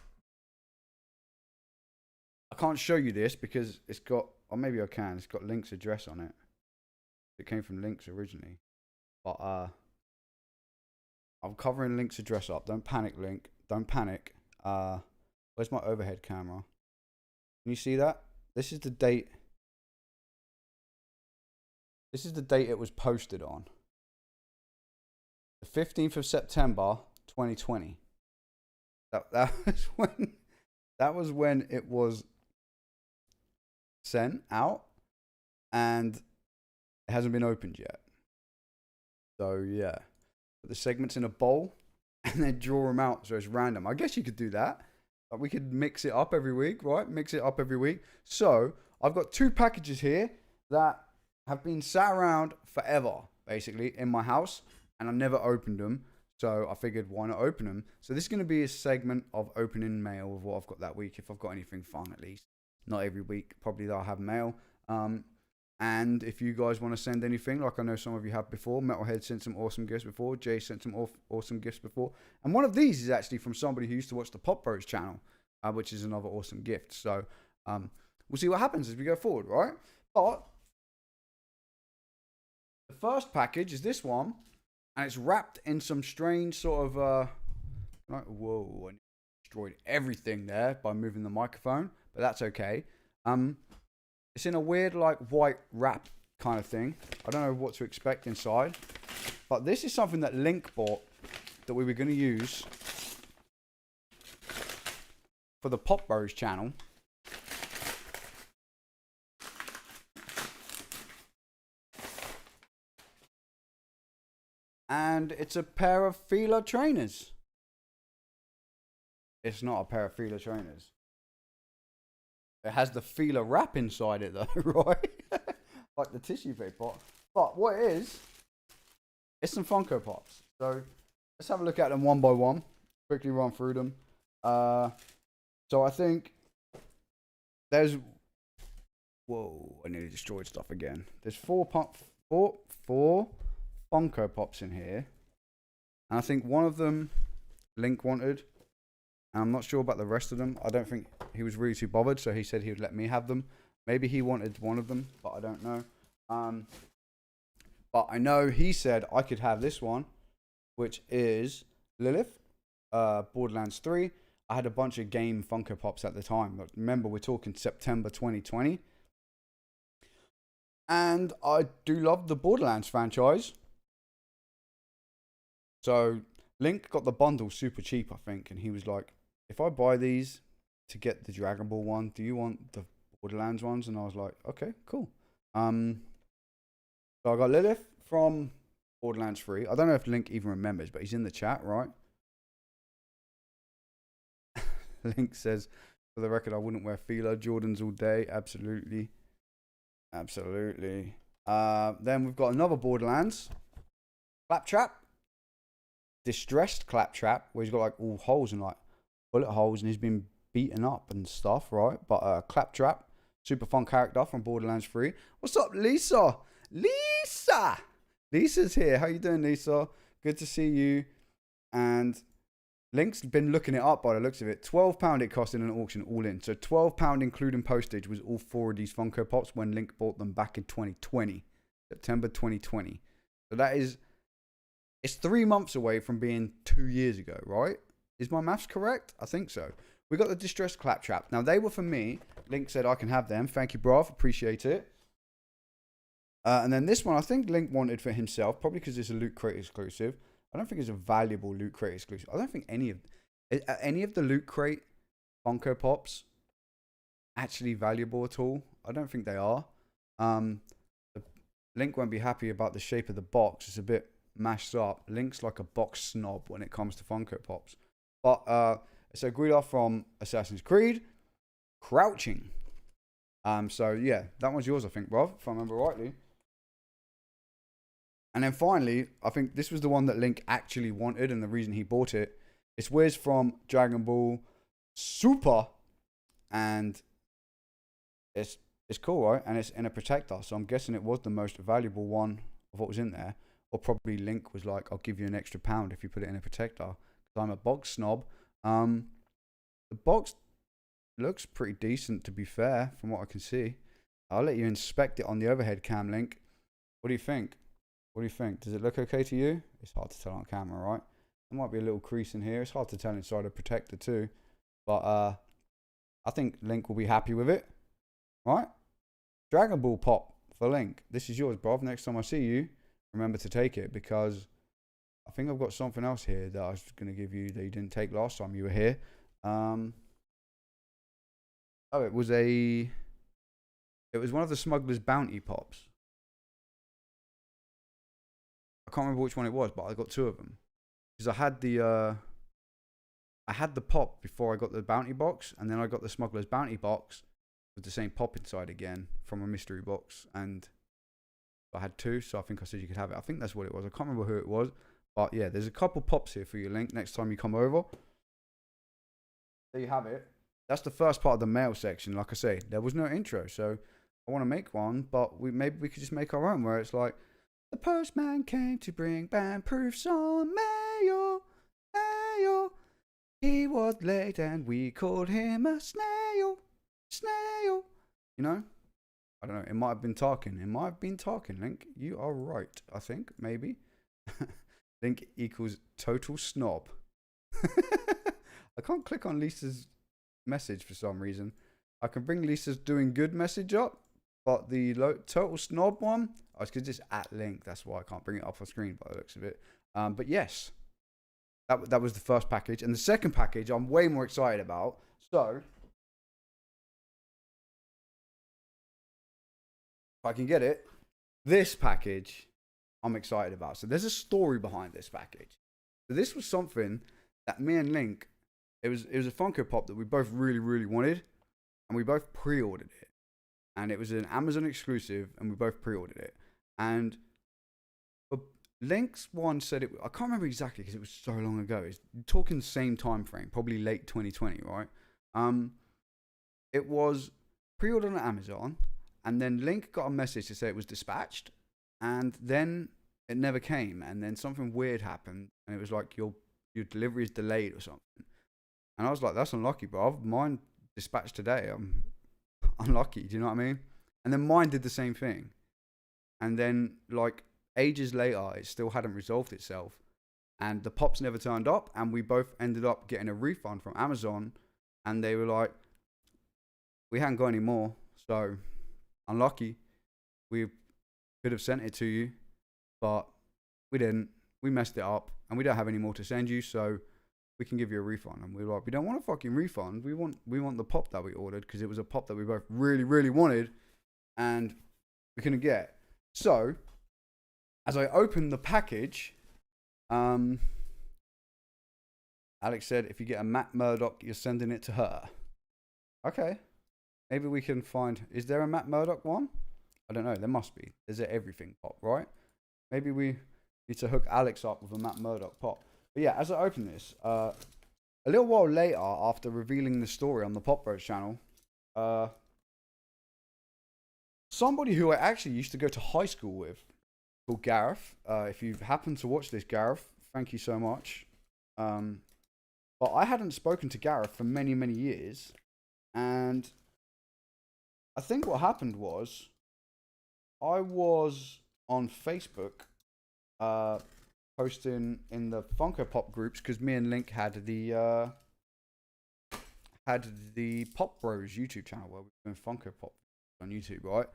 I can't show you this because it's got, or maybe I can. It's got Link's address on it. It came from Link's originally. But I'm covering Link's address up. Don't panic, Link. Don't panic. Where's my overhead camera? Can you see that? This is the date. This is the date it was posted on. The 15th of September, 2020. That was when it was sent out, and it hasn't been opened yet. So yeah, put the segments in a bowl and then draw them out so it's random. I guess you could do that. But we could mix it up every week, right? Mix it up every week. So I've got two packages here that have been sat around forever, basically, in my house, and I never opened them. So I figured, why not open them? So this is going to be a segment of opening mail of what I've got that week, if I've got anything fun at least. Not every week, probably I'll have mail. And if you guys want to send anything, like I know some of you have before, Metalhead sent some awesome gifts before, Jay sent some awesome gifts before. And one of these is actually from somebody who used to watch the Pop Bros channel, which is another awesome gift. So we'll see what happens as we go forward, right? But the first package is this one. And it's wrapped in some strange sort of, like, whoa, I destroyed everything there by moving the microphone, but that's okay. It's in a weird, like, white wrap kind of thing. I don't know what to expect inside, but this is something that Link bought that we were going to use for the Pop Bros channel. And it's a pair of Fila trainers. It's not a pair of Fila trainers. It has the Fila wrap inside it though, right? Like the tissue paper. But what it is, it's some Funko Pops. So let's have a look at them one by one. Quickly run through them. So I think there's... Whoa, I nearly destroyed stuff again. There's four Funko Pops in here, and I think one of them Link wanted, and I'm not sure about the rest of them. I don't think he was really too bothered, so he said he would let me have them. Maybe he wanted one of them, but I don't know. But I know he said I could have this one, which is Lilith, Borderlands 3. I had a bunch of game Funko Pops at the time. Remember, we're talking September 2020. And I do love the Borderlands franchise. So Link got the bundle super cheap, I think, and he was like, if I buy these to get the Dragon Ball one, do you want the Borderlands ones? And I was like, okay, cool. So I got Lilith from Borderlands 3. I don't know if Link even remembers, but he's in the chat, right? Link says, for the record, I wouldn't wear Fila Jordans all day. Absolutely. Absolutely. Then we've got another Borderlands. Claptrap. Distressed Claptrap, where he's got like all holes and like bullet holes and he's been beaten up and stuff, right? But Claptrap, super fun character from Borderlands 3. What's up, Lisa? Lisa! Lisa's here. How you doing, Lisa? Good to see you. And Link's been looking it up by the looks of it. £12 it cost in an auction all in. So £12 including postage was all 4 of these Funko Pops when Link bought them back in 2020. September 2020. So that is... It's 3 months away from being 2 years ago, right? Is my maths correct? I think so. We got the Distressed Claptrap. Now, they were for me. Link said I can have them. Thank you, bruv. Appreciate it. And then this one, I think Link wanted for himself, probably because it's a Loot Crate exclusive. I don't think it's a valuable Loot Crate exclusive. I don't think any of the Loot Crate Funko Pops actually valuable at all. I don't think they are. Link won't be happy about the shape of the box. It's a bit mashed up. Link's like a box snob when it comes to Funko Pops. But it's a Guida from Assassin's Creed, Crouching. So yeah, that one's yours, I think, bruv, if I remember rightly. And then finally, I think this was the one that Link actually wanted and the reason he bought it. It's Wiz from Dragon Ball Super. And it's cool, right? And it's in a protector. So I'm guessing it was the most valuable one of what was in there. Or probably Link was like, I'll give you an extra £1 if you put it in a protector. Because I'm a box snob. The box looks pretty decent, to be fair, from what I can see. I'll let you inspect it on the overhead cam, Link. What do you think? What do you think? Does it look okay to you? It's hard to tell on camera, right? There might be a little crease in here. It's hard to tell inside a protector too. But I think Link will be happy with it. Right? Dragon Ball Pop for Link. This is yours, bruv. Next time I see you, remember to take it, because I think I've got something else here that I was going to give you that you didn't take last time you were here. Oh, it was one of the Smuggler's Bounty Pops. I can't remember which one it was, but I got 2 of them. Because I had the pop before I got the bounty box, and then I got the Smuggler's Bounty box with the same pop inside again from a mystery box, and I had 2, so I think I said you could have it. I think that's what it was. I can't remember who it was, but yeah, there's a couple pops here for you, Link, next time you come over. There you have it. That's the first part of the mail section. Like I say, there was no intro, so I want to make one, but maybe we could just make our own, where it's like, the postman came to bring Banproof some mail, mail. He was late and we called him a snail, snail. You know? I don't know. It might have been talking. It might have been talking, Link. You are right, I think. Maybe. Link equals total snob. I can't click on Lisa's message for some reason. I can bring Lisa's doing good message up, but the total snob one, I was just at Link. That's why I can't bring it up on screen by the looks of it. But yes, that was the first package. And the second package I'm way more excited about. So, if I can get it, this package I'm excited about. So there's a story behind this package. So this was something that me and Link, it was a Funko Pop that we both really, really wanted. And we both pre-ordered it. And it was an Amazon exclusive, and we both pre-ordered it. And Link's one said it. I can't remember exactly because it was so long ago. It's talking same time frame, probably late 2020, right? It was pre-ordered on Amazon, and then Link got a message to say it was dispatched, and then it never came, and then something weird happened, and it was like your delivery is delayed or something. And I was like, that's unlucky, bro. Mine dispatched today. I'm unlucky. Do you know what I mean? And then mine did the same thing. And then, like, ages later, it still hadn't resolved itself. And the pops never turned up. And we both ended up getting a refund from Amazon. And they were like, we hadn't got any more. So, unlucky. We could have sent it to you. But we didn't. We messed it up. And we don't have any more to send you. So, we can give you a refund. And we were like, we don't want a fucking refund. We want the pop that we ordered. Because it was a pop that we both really, really wanted. And we couldn't get. So, as I opened the package, Alex said, if you get a Matt Murdock, you're sending it to her. Okay. Maybe we can find... Is there a Matt Murdock one? I don't know. There must be. There's an everything pop, right? Maybe we need to hook Alex up with a Matt Murdock pop. But yeah, as I open this, a little while later, after revealing the story on the Pop Bros channel, somebody who I actually used to go to high school with, called Gareth. If you happen to watch this, Gareth, thank you so much. But I hadn't spoken to Gareth for many, many years. And I think what happened was, I was on Facebook posting in the Funko Pop groups because me and Link had the Pop Bros YouTube channel where we're doing Funko Pop on YouTube, right?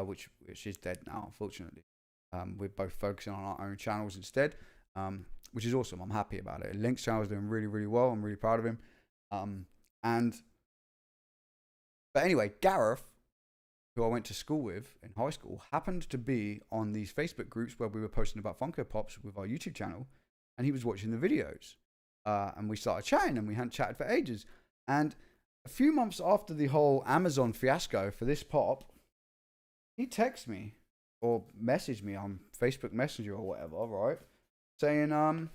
Which is dead now, unfortunately. We're both focusing on our own channels instead, which is awesome. I'm happy about it. Link's channel is doing really, really well. I'm really proud of him. But anyway, Gareth, who I went to school with in high school, happened to be on these Facebook groups where we were posting about Funko Pops with our YouTube channel, and he was watching the videos. And we started chatting, and we hadn't chatted for ages. And a few months after the whole Amazon fiasco for this pop, he texted me or messaged me on Facebook Messenger or whatever, right? Saying, I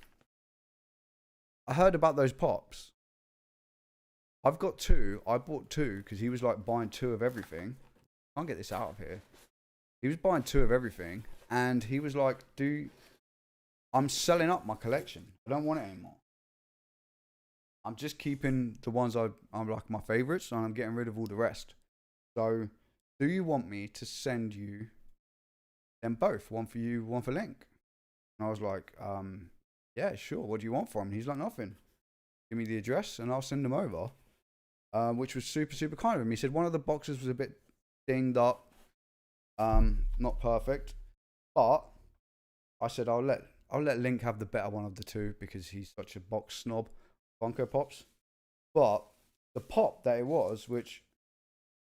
heard about those pops. I've got 2. I bought 2 because he was like buying 2 of everything. I can't get this out of here. He was buying 2 of everything, and he was like, I'm selling up my collection. I don't want it anymore. I'm just keeping the ones I'm like my favorites, and I'm getting rid of all the rest. So, do you want me to send you them both? One for you, one for Link. And I was like, yeah, sure. What do you want from him? He's like, nothing. Give me the address, and I'll send them over. Which was super, super kind of him. He said one of the boxes was a bit dinged up, not perfect, but I said I'll let Link have the better one of the 2 because he's such a box snob. Funko Pops. But the pop that it was, which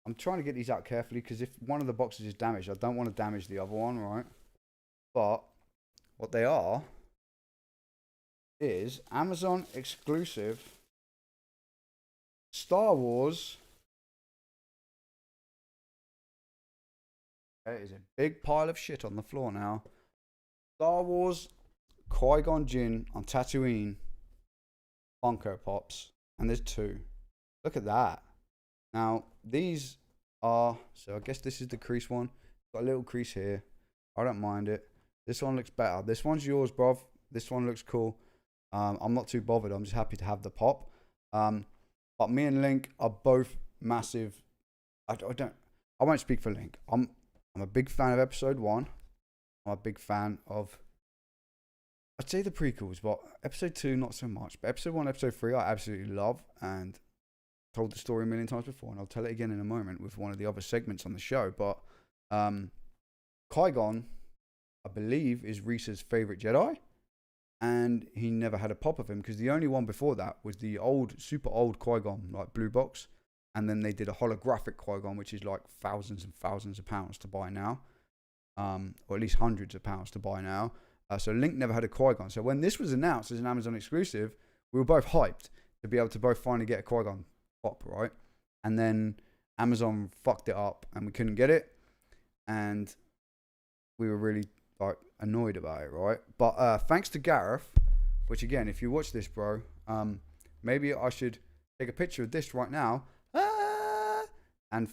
I'm trying to get these out carefully because if one of the boxes is damaged, I don't want to damage the other one, right? But what they are is Amazon exclusive Star Wars. There is a big pile of shit on the floor now. Star Wars Qui-Gon Jinn on Tatooine Funko Pops, and there's 2. Look at that. Now these are, so I guess this is the crease one. Got a little crease here. I don't mind it. This one looks better. This one's yours, bruv. This one looks cool. I'm not too bothered. I'm just happy to have the pop. But me and Link are both massive. I won't speak for Link. I'm a big fan of episode 1. I'm a big fan of, I'd say the prequels, but episode 2 not so much. But episode 1, episode 3 I absolutely love, and told the story a million times before, and I'll tell it again in a moment with one of the other segments on the show. But Qui-Gon, I believe, is Reese's favorite Jedi, and he never had a pop of him because the only one before that was the old, super old Qui-Gon, like blue box, and then they did a holographic Qui-Gon, which is like thousands and thousands of pounds to buy now, or at least hundreds of pounds to buy now. So Link never had a Qui-Gon. So when this was announced as an Amazon exclusive, we were both hyped to be able to both finally get a Qui-Gon pop, right? And then Amazon fucked it up and we couldn't get it. And we were really like annoyed about it, right? But thanks to Gareth, which again, if you watch this, bro, maybe I should take a picture of this right now and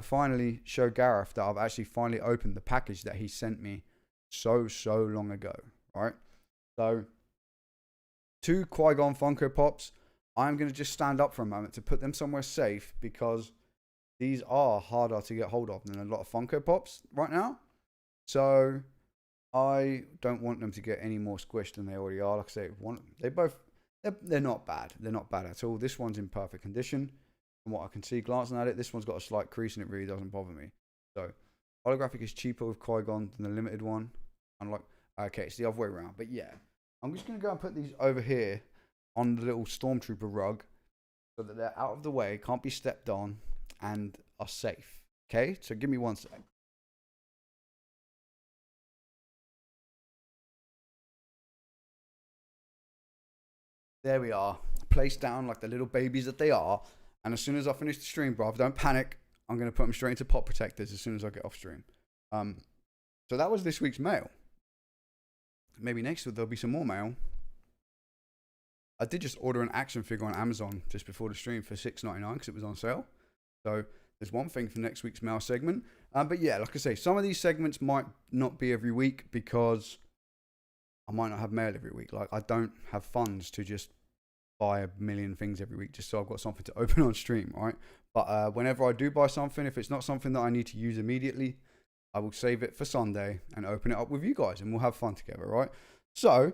finally show Gareth that I've actually finally opened the package that he sent me so long ago, right? So 2 Qui-Gon Funko Pops. I'm going to just stand up for a moment to put them somewhere safe because these are harder to get hold of than a lot of Funko Pops right now. So I don't want them to get any more squished than they already are. Like I say, they're not bad. They're not bad at all. This one's in perfect condition. From what I can see glancing at it, this one's got a slight crease and it really doesn't bother me. So holographic is cheaper with Qui-Gon than the limited one. Unlike, okay, it's the other way around. But yeah, I'm just going to go and put these over here on the little Stormtrooper rug so that they're out of the way, can't be stepped on, and are safe. Okay, so give me one sec. There we are, placed down like the little babies that they are. And as soon as I finish the stream, bro, don't panic. I'm going to put them straight into pop protectors as soon as I get off stream. So that was this week's mail. Maybe next week there'll be some more mail. I did just order an action figure on Amazon just before the stream for $6.99 because it was on sale. So there's one thing for next week's mail segment. But yeah, like I say, some of these segments might not be every week because I might not have mail every week. Like, I don't have funds to just buy a million things every week just so I've got something to open on stream, right? But whenever I do buy something, if it's not something that I need to use immediately, I will save it for Sunday and open it up with you guys and we'll have fun together, right? So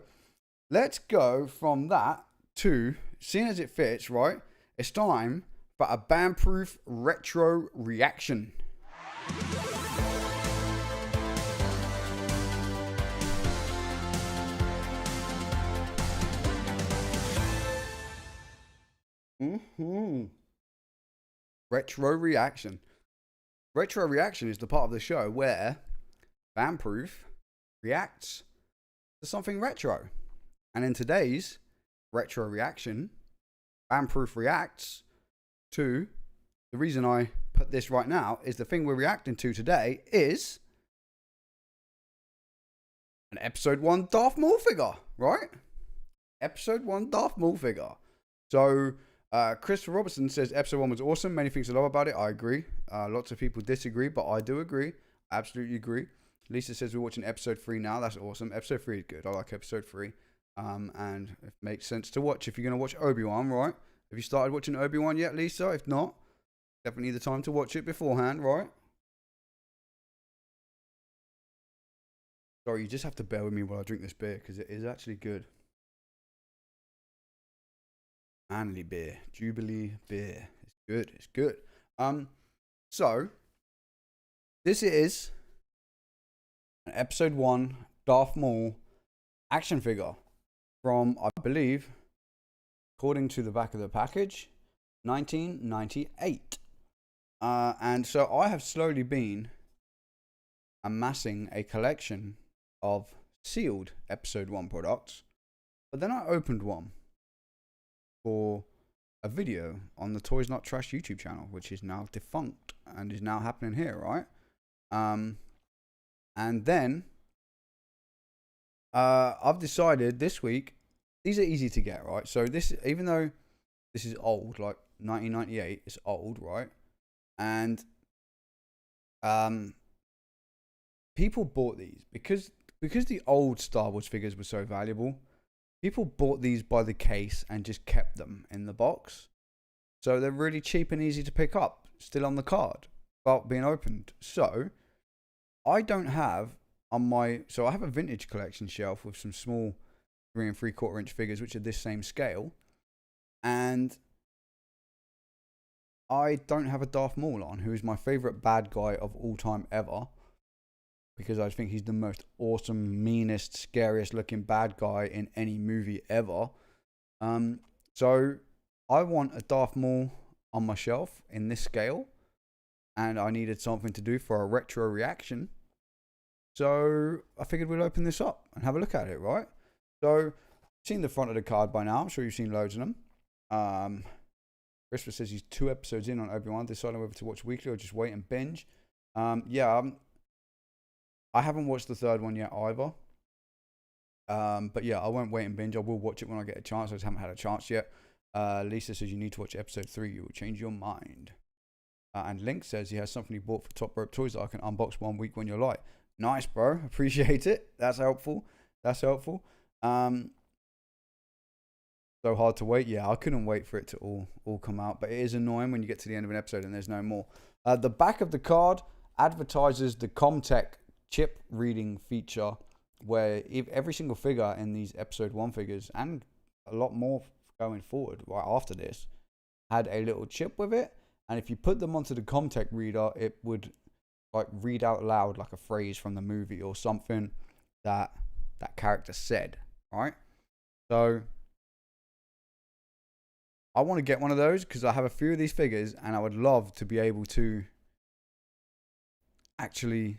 let's go from that to, seeing as it fits, right? It's time for a Banproof retro reaction. Retro reaction. Retro reaction is the part of the show where Banproof reacts to something retro. And in today's retro reaction, Banproof reacts to, the reason I put this right now is the thing we're reacting to today is an episode 1 Darth Maul figure, right? Episode 1 Darth Maul figure. So Christopher Robertson says episode 1 was awesome. Many things I love about it. I agree. Lots of people disagree, but I do agree. Absolutely agree. Lisa says we're watching episode 3 now. That's awesome. Episode 3 is good. I like episode 3. And it makes sense to watch if you're going to watch Obi-Wan, right? Have you started watching Obi-Wan yet, Lisa? If not, definitely the time to watch it beforehand, right? Sorry, you just have to bear with me while I drink this beer because it is actually good. Manly beer, Jubilee beer. It's good. It's good. So this is an episode 1 Darth Maul action figure from, I believe, according to the back of the package, 1998. And so I have slowly been amassing a collection of sealed episode 1 products, but then I opened one for a video on the Toys Not Trash YouTube channel, which is now defunct and is now happening here, right? And then I've decided this week, these are easy to get, right? So this, even though this is old, like 1998, it's old, right? And people bought these because the old Star Wars figures were so valuable. People bought these by the case and just kept them in the box. So they're really cheap and easy to pick up, still on the card, without being opened. So I don't have on my, so I have a vintage collection shelf with some small 3 3/4 inch figures, which are this same scale. And I don't have a Darth Maul on, who is my favorite bad guy of all time ever. Because I think he's the most awesome, meanest, scariest looking bad guy in any movie ever. So I want a Darth Maul on my shelf in this scale. And I needed something to do for a retro reaction. So I figured we'd open this up and have a look at it, right? So you've seen the front of the card by now. I'm sure you've seen loads of them. Christopher says he's 2 episodes in on Obi-Wan, deciding whether to watch weekly or just wait and binge. I haven't watched the 3rd one yet either. But yeah, I won't wait and binge. I will watch it when I get a chance. I just haven't had a chance yet. Lisa says you need to watch episode 3. You will change your mind. And Link says he has something he bought for Top Rope Toys that I can unbox one week when you're light. Nice, bro. Appreciate it. That's helpful. That's helpful. So hard to wait. Yeah, I couldn't wait for it to all come out. But it is annoying when you get to the end of an episode and there's no more. The back of the card advertises the Comtech chip reading feature, where every single figure in these episode 1 figures, and a lot more going forward right after this, had a little chip with it. And if you put them onto the Comtech reader, it would like read out loud like a phrase from the movie or something that that character said, right? So I want to get one of those because I have a few of these figures and I would love to be able to actually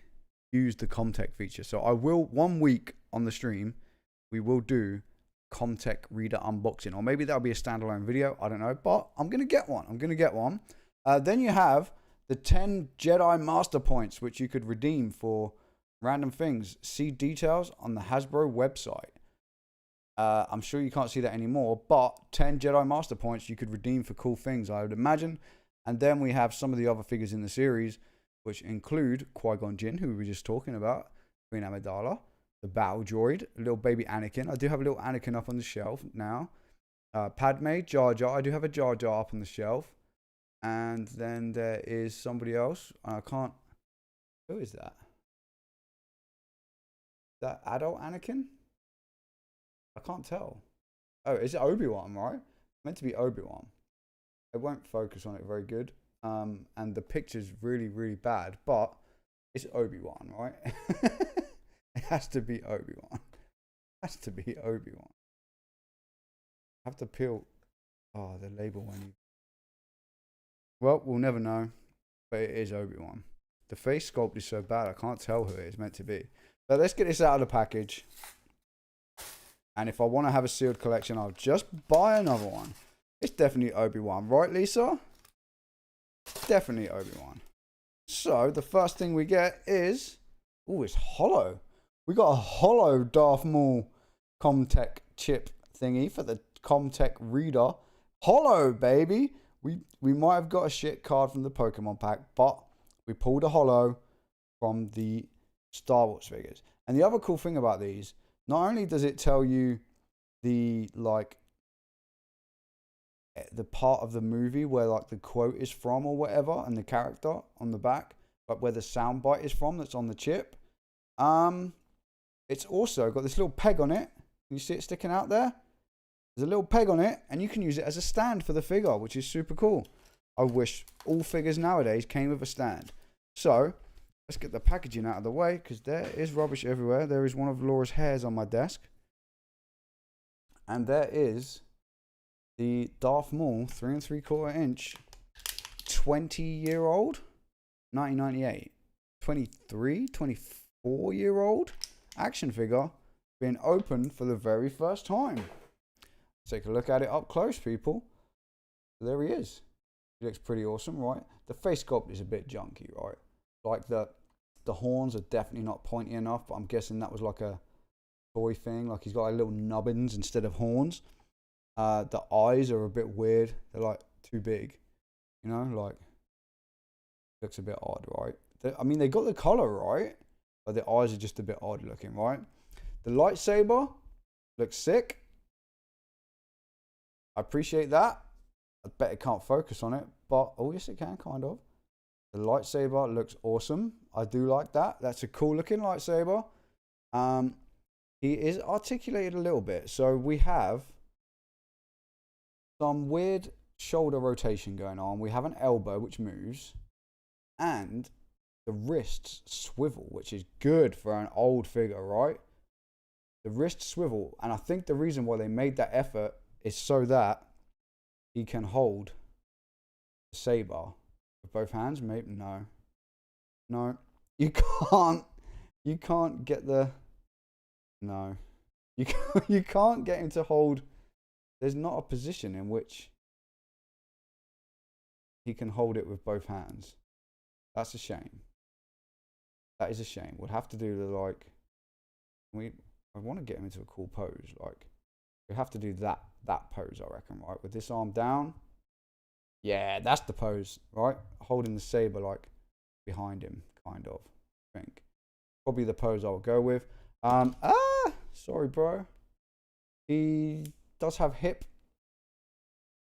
use the Comtech feature. So I will, 1 week on the stream, we will do Comtech reader unboxing, or maybe that'll be a standalone video. I don't know, but I'm going to get one. Then you have the 10 Jedi Master Points, which you could redeem for random things. See details on the Hasbro website. I'm sure you can't see that anymore, but 10 Jedi Master Points you could redeem for cool things, I would imagine. And then we have some of the other figures in the series, which include Qui-Gon Jinn, who we were just talking about, Queen Amidala, the Battle Droid, little baby Anakin. I do have a little Anakin up on the shelf now. Padme, Jar Jar. I do have a Jar Jar up on the shelf. And then there is somebody else. I can't... Who is that? That adult Anakin? I can't tell. Oh, is it Obi-Wan, right? Meant to be Obi-Wan. It won't focus on it very good. And the picture's really, really bad. But it's Obi-Wan, right? It has to be Obi-Wan. It has to be Obi-Wan. I have to peel... Oh, the label when you... Well, we'll never know. But it is Obi-Wan. The face sculpt is so bad, I can't tell who it is meant to be. But let's get this out of the package. And if I want to have a sealed collection, I'll just buy another one. It's definitely Obi-Wan. Right, Lisa? Definitely Obi-Wan. So, the first thing we get is... Oh, it's hollow. We got a hollow Darth Maul Comtech chip thingy for the Comtech reader. Hollow, baby! We might have got a shit card from the Pokemon pack, but we pulled a hollow from the Star Wars figures. And the other cool thing about these, not only does it tell you the, like, the part of the movie where, like, the quote is from or whatever, and the character on the back, but where the soundbite is from that's on the chip. It's also got this little peg on it. Can you see it sticking out there? There's a little peg on it, and you can use it as a stand for the figure, which is super cool. I wish all figures nowadays came with a stand. So, let's get the packaging out of the way, because there is rubbish everywhere. There is one of Laura's hairs on my desk. And there is the Darth Maul 3 3/4 inch 20-year-old 1998 23 24-year-old action figure being opened for the very first time. Take a look at it up close, people. There he is. He looks pretty awesome, right? The face sculpt is a bit junky, right? Like the horns are definitely not pointy enough, but I'm guessing that was like a toy thing. Like he's got like little nubbins instead of horns. The eyes are a bit weird. They're like too big, you know, like looks a bit odd, right? I mean, they got the color right, but the eyes are just a bit odd looking, right? The lightsaber looks sick. I appreciate that. I bet it can't focus on it, but oh yes it can, kind of. The lightsaber looks awesome. I do like that. That's a cool looking lightsaber. He is articulated a little bit. So we have some weird shoulder rotation going on. We have an elbow which moves, and the wrists swivel, which is good for an old figure, right? The wrists swivel, and I think the reason why they made that effort is so that he can hold the saber with both hands. Maybe no, you can't get the you can't get him to hold. There's not a position in which he can hold it with both hands. That's a shame. That is a shame. We'll have to do the like. I want to get him into a cool pose. Like we have to do that pose, I reckon, right? With this arm down. Yeah, that's the pose, right? Holding the saber like behind him, kind of. I think probably the pose I will go with. Sorry, bro. He does have hip,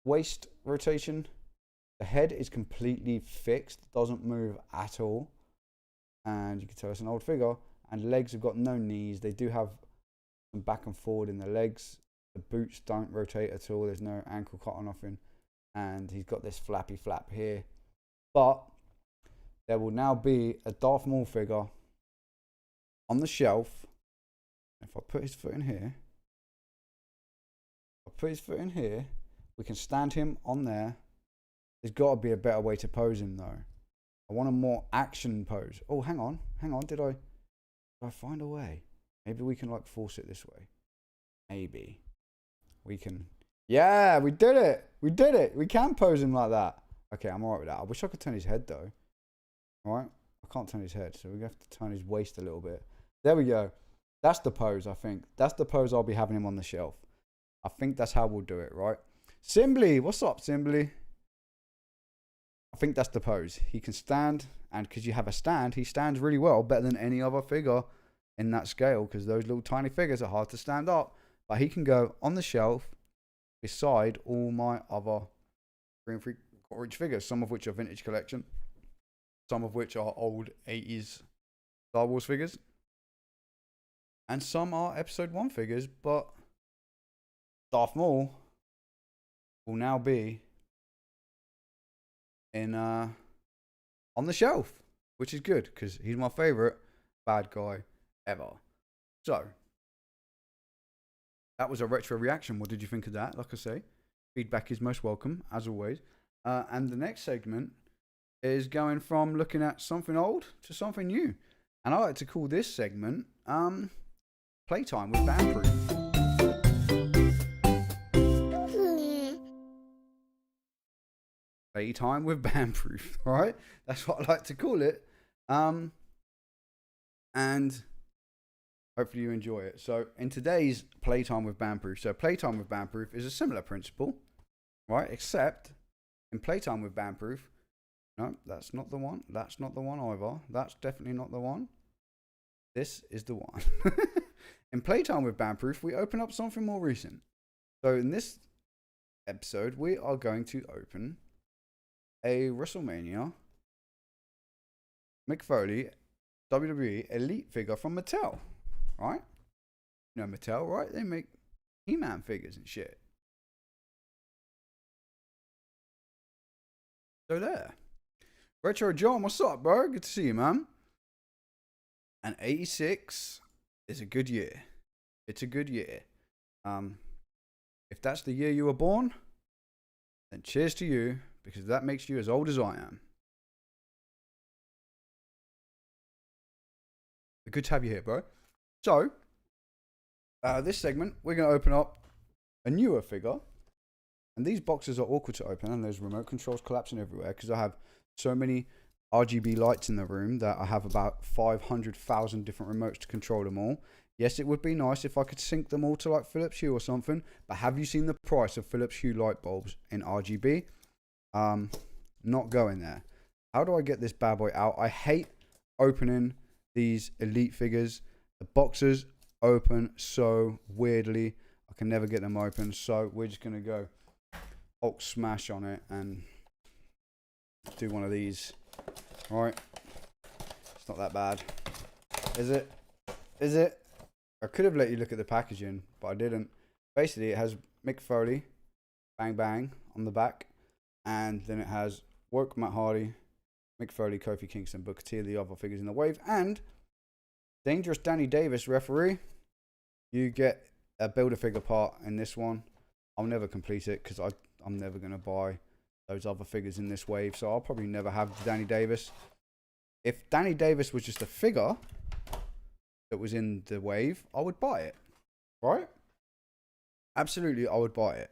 waist rotation. The head is completely fixed, doesn't move at all, and you can tell it's an old figure. And legs have got no knees. They do have some back and forward in the legs. The boots don't rotate at all. There's no ankle cut or nothing. And he's got this flappy flap here. But there will now be a Darth Maul figure on the shelf. If I put his foot in here, we can stand him on there. There's got to be a better way to pose him though. I want a more action pose. Oh, hang on. Did I find a way? Maybe we can like force it this way. Maybe. We can. Yeah, we did it. We can pose him like that. Okay, I'm alright with that. I wish I could turn his head though. All right. I can't turn his head, so we have to turn his waist a little bit. There we go. That's the pose, I think. That's the pose I'll be having him on the shelf. I think that's how we'll do it, right? Simbly, what's up, Simbly? I think that's the pose. He can stand, and because you have a stand, he stands really well, better than any other figure in that scale, because those little tiny figures are hard to stand up. But he can go on the shelf beside all my other 3 3/4 inch figures, some of which are vintage collection, some of which are old 80s Star Wars figures, and some are episode 1 figures. But Darth Maul will now be in on the shelf, which is good because he's my favorite bad guy ever. So that was a retro reaction. What did you think of that? Like I say, feedback is most welcome as always. And the next segment is going from looking at something old to something new, and I like to call this segment Playtime with Banproof. Playtime with Banproof, right? That's what I like to call it. And hopefully you enjoy it. So in today's Playtime with Banproof, so Playtime with Banproof is a similar principle, right? Except in Playtime with Banproof, no, that's not the one. That's not the one either. That's definitely not the one. This is the one. In Playtime with Banproof, we open up something more recent. So in this episode, we are going to open a WrestleMania Mick Foley WWE Elite figure from Mattel, right? You know Mattel, right? They make He-Man figures and shit. So there. Retro John, what's up, bro? Good to see you, man. And 86 is a good year. It's a good year. If that's the year you were born, then cheers to you, because that makes you as old as I am. Good to have you here, bro. So, this segment, we're going to open up a newer figure. And these boxes are awkward to open, and there's remote controls collapsing everywhere because I have so many RGB lights in the room that I have about 500,000 different remotes to control them all. Yes, it would be nice if I could sync them all to like Philips Hue or something, but have you seen the price of Philips Hue light bulbs in RGB? Not going there. How do I get this bad boy out? I hate opening these Elite figures. The boxes open so weirdly. I can never get them open, so we're just going to go Hulk smash on it and do one of these. Right, it's not that bad, is it? Is it? I could have let you look at the packaging, but I didn't. Basically, it has Mick Foley, Bang Bang on the back, and then it has Woke Matt Hardy, Mick Foley, Kofi Kingston, Booker T, the other figures in the wave, and Dangerous Danny Davis referee. You get a Build-A-Figure part in this one. I'll never complete it because I'm never going to buy those other figures in this wave, so I'll probably never have Danny Davis. If Danny Davis was just a figure that was in the wave, I would buy it, right? Absolutely, I would buy it.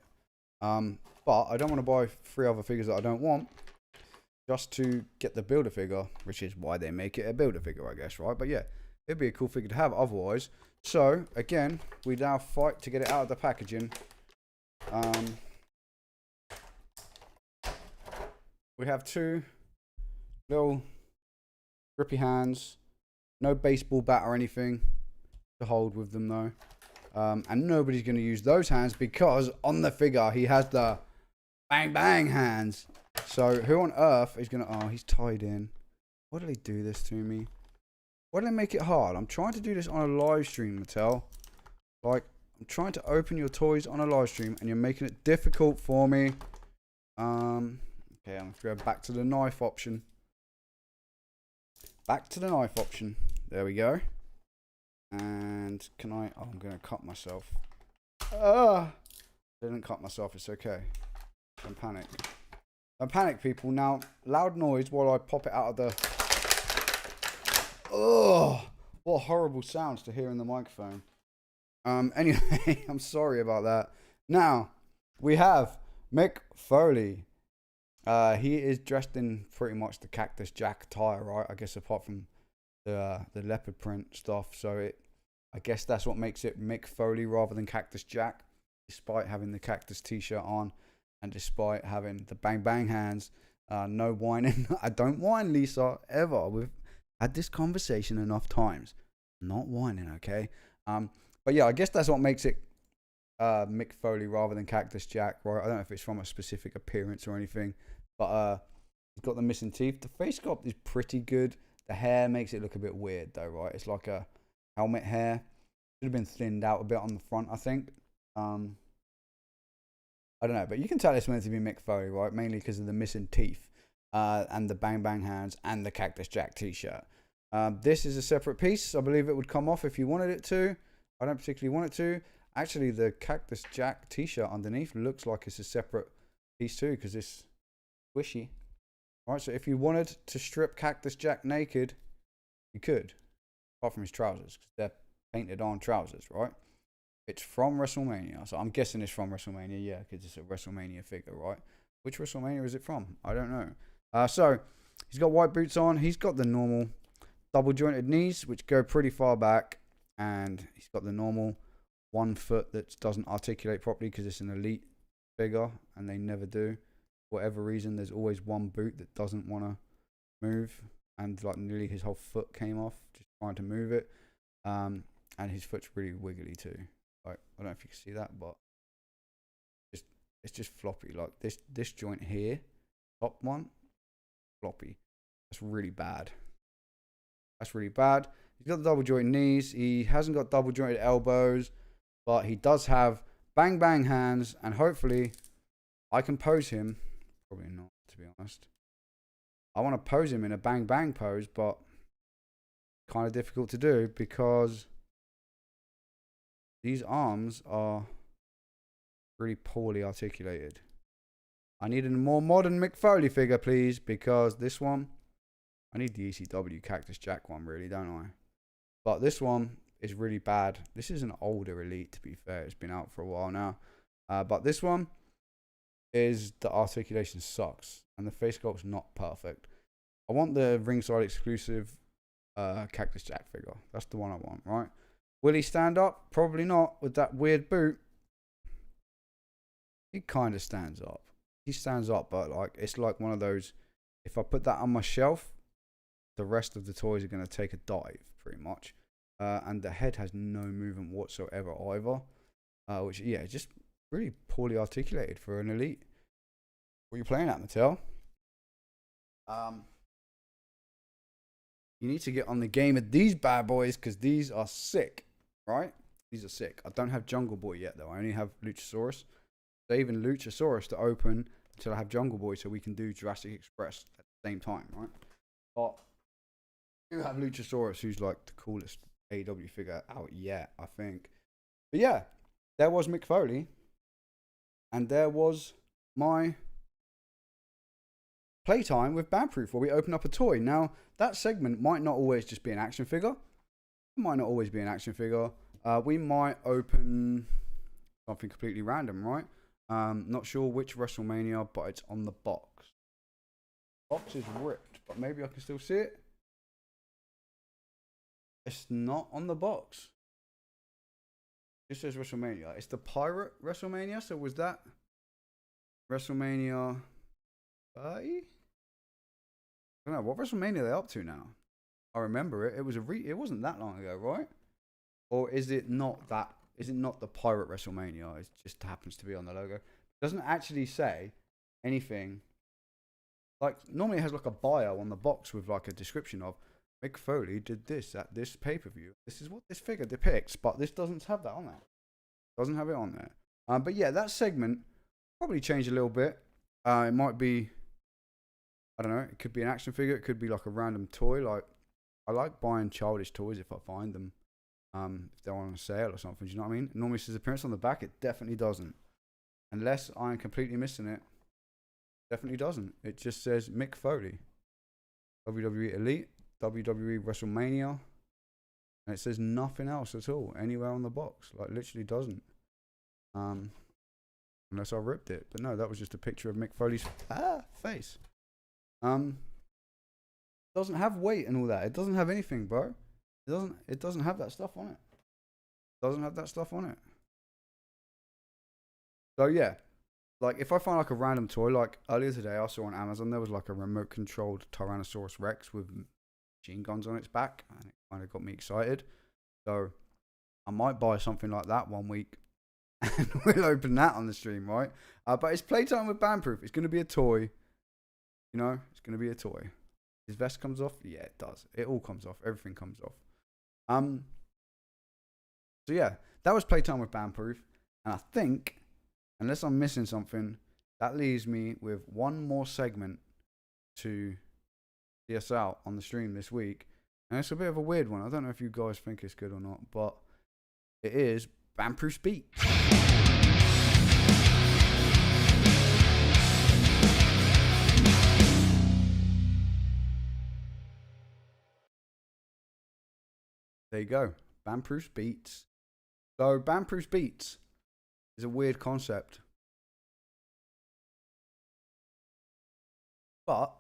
But I don't want to buy 3 other figures that I don't want just to get the Build-A-Figure, which is why they make it a Build-A-Figure, I guess, right? But yeah, it'd be a cool figure to have otherwise. So, again, we now fight to get it out of the packaging. We have 2 little grippy hands. No baseball bat or anything to hold with them, though. And nobody's going to use those hands because on the figure, he has the bang bang hands. So who on earth is going to... Oh, he's tied in. Why do they do this to me? Why do they make it hard? I'm trying to do this on a live stream, Mattel. Like, I'm trying to open your toys on a live stream and you're making it difficult for me. Okay, I'm going to go back to the knife option. Back to the knife option. There we go. And can I... Oh, I'm going to cut myself. Didn't cut myself. It's okay. Don't panic. Don't panic, people. Now, loud noise while I pop it out of the... Oh, what horrible sounds to hear in the microphone. Anyway, I'm sorry about that. Now, we have Mick Foley. He is dressed in pretty much the Cactus Jack attire, right? I guess apart from the leopard print stuff. So I guess that's what makes it Mick Foley rather than Cactus Jack, despite having the Cactus t-shirt on, and despite having the bang bang hands. No whining. I don't whine, Lisa, ever. We've had this conversation enough times. Not whining, okay? But yeah, I guess that's what makes it Mick Foley rather than Cactus Jack, right? I don't know if it's from a specific appearance or anything, but he's got the missing teeth. The face sculpt is pretty good. The hair makes it look a bit weird though, right? It's like a helmet hair. Should have been thinned out a bit on the front, I think. I don't know, but you can tell it's meant to be Mick Foley, right? Mainly because of the missing teeth and the bang bang hands and the Cactus Jack t-shirt. This is a separate piece. I believe it would come off if you wanted it to. I don't particularly want it to. Actually, the Cactus Jack t-shirt underneath looks like it's a separate piece too, because it's squishy. Alright, so if you wanted to strip Cactus Jack naked, you could. Apart from his trousers, because they're painted on trousers, right? It's from WrestleMania, so I'm guessing it's from WrestleMania, yeah, because it's a WrestleMania figure, right? Which WrestleMania is it from? I don't know. So, he's got white boots on. He's got the normal double jointed knees, which go pretty far back. And he's got the normal 1 foot that doesn't articulate properly because it's an elite figure, and they never do. For whatever reason, there's always one boot that doesn't want to move, and like nearly his whole foot came off just trying to move it. And his foot's really wiggly too. Like, I don't know if you can see that, but it's just floppy. Like this joint here, top one, floppy. That's really bad. That's really bad. He's got the double jointed knees. He hasn't got double jointed elbows, but he does have bang bang hands, and hopefully I can pose him. Probably not, to be honest. I want to pose him in a bang bang pose, but kind of difficult to do because these arms are really poorly articulated. I need a more modern Mick Foley figure, please, because this one, I need the ECW Cactus Jack one, really, don't I? But this one is really bad. This is an older Elite, to be fair. It's been out for a while now. But this one is, the articulation sucks, and the face sculpt's not perfect. I want the ringside exclusive Cactus Jack figure. That's the one I want, right? Will he stand up? Probably not, with that weird boot. He kind of stands up. He stands up, but like it's like one of those, if I put that on my shelf, the rest of the toys are going to take a dive, pretty much. And the head has no movement whatsoever either. Which, yeah, just really poorly articulated for an Elite. What are you playing at, Mattel? You need to get on the game of these bad boys, because these are sick, right? These are sick. I don't have Jungle Boy yet, though. I only have Luchasaurus. Saving Luchasaurus to open until I have Jungle Boy, so we can do Jurassic Express at the same time, right? But I do have Luchasaurus, who's like the coolest AEW figure out yet, I think. But yeah, there was Mick Foley, and there was my playtime with Banproof, where we open up a toy. Now, that segment might not always just be an action figure. It might not always be an action figure. We might open something completely random, right? Not sure which WrestleMania, but it's on the box. Box is ripped, but maybe I can still see it. It's not on the box. It says WrestleMania. It's the Pirate WrestleMania. So was that WrestleMania 30? I don't know. What WrestleMania are they up to now? I remember it. It was it wasn't that long ago, right? Or is it not that? Is it not the Pirate WrestleMania? It just happens to be on the logo. It doesn't actually say anything. Like, normally it has like a bio on the box with like a description of Mick Foley did this at this pay-per-view. This is what this figure depicts, but this doesn't have that on there. Doesn't have it on there. But yeah, that segment probably changed a little bit. It might be, I don't know, it could be an action figure. It could be like a random toy. Like, I like buying childish toys if I find them. If they're on a sale or something, do you know what I mean? It normally says appearance on the back. It definitely doesn't. Unless I'm completely missing it. Definitely doesn't. It just says Mick Foley. WWE Elite, WWE WrestleMania. And it says nothing else at all anywhere on the box. Like, literally doesn't. unless I ripped it. But no, that was just a picture of Mick Foley's face. Doesn't have weight and all that. It doesn't have anything, bro. It doesn't have that stuff on it. Doesn't have that stuff on it. So yeah, like if I find like a random toy, like earlier today I saw on Amazon there was like a remote controlled Tyrannosaurus Rex with machine guns on its back, and it kind of got me excited. So I might buy something like that one week, and we'll open that on the stream, right? But it's playtime with Banproof. It's going to be a toy. You know, it's going to be a toy. His vest comes off? Yeah, it does. It all comes off. Everything comes off. So yeah, that was playtime with Banproof. And I think, unless I'm missing something, that leaves me with one more segment to see us out on the stream this week. And it's a bit of a weird one. I don't know if you guys think it's good or not, but it is Banproof's Beat. There you go. Banproof's Beats. So Banproof's Beats is a weird concept. But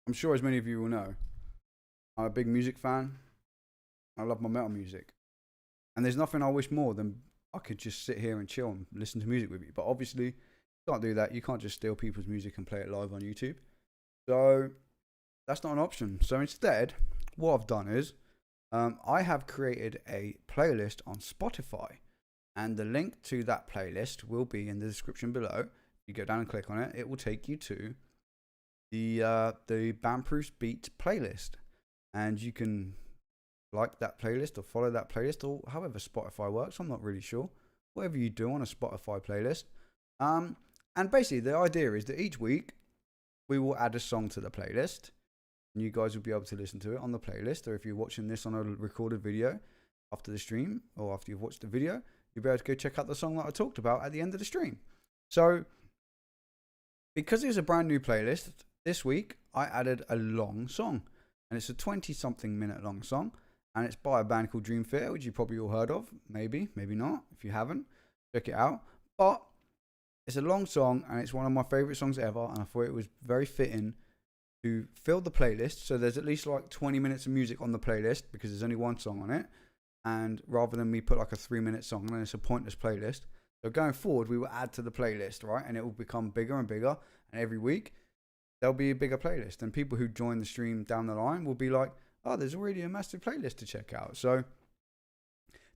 I'm sure as many of you will know, I'm a big music fan. I love my metal music. And there's nothing I wish more than I could just sit here and chill and listen to music with you. But obviously, you can't do that. You can't just steal people's music and play it live on YouTube. So that's not an option. So instead, what I've done is I have created a playlist on Spotify. And the link to that playlist will be in the description below. You go down and click on it. It will take you to the Banproof's Beat playlist. And you can like that playlist or follow that playlist or however Spotify works. I'm not really sure. Whatever you do on a Spotify playlist. And basically the idea is that each week we will add a song to the playlist. And you guys will be able to listen to it on the playlist. Or if you're watching this on a recorded video after the stream or after you've watched the video, you'll be able to go check out the song that I talked about at the end of the stream. So because it's a brand new playlist, this week I added a long song. And it's a 20-something minute long song. And it's by a band called Dream Theater, which you probably all heard of. Maybe, maybe not. If you haven't, check it out. But it's a long song and it's one of my favourite songs ever. And I thought it was very fitting to fill the playlist. So there's at least like 20 minutes of music on the playlist because there's only one song on it. And rather than me put like a 3-minute song, then it's a pointless playlist. So going forward, we will add to the playlist, right? And it will become bigger and bigger. And every week, there'll be a bigger playlist. And people who join the stream down the line will be like, oh, there's already a massive playlist to check out. So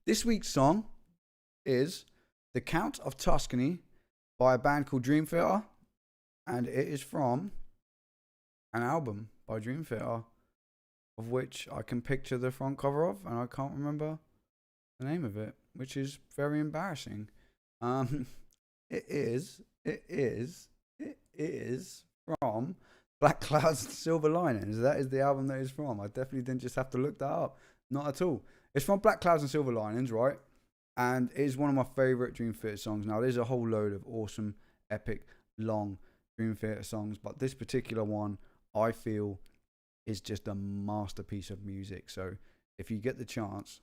this week's song is The Count of Tuscany by a band called Dream Theater. And it is from an album by Dream Theater, of which I can picture the front cover of, and I can't remember the name of it, which is very embarrassing. It is from Black Clouds and Silver Linings. That is the album that it's from. I definitely didn't just have to look that up. Not at all. It's from Black Clouds and Silver Linings, right? And it is one of my favourite Dream Theater songs. Now, there's a whole load of awesome, epic, long Dream Theater songs, but this particular one, I feel, is just a masterpiece of music. So if you get the chance,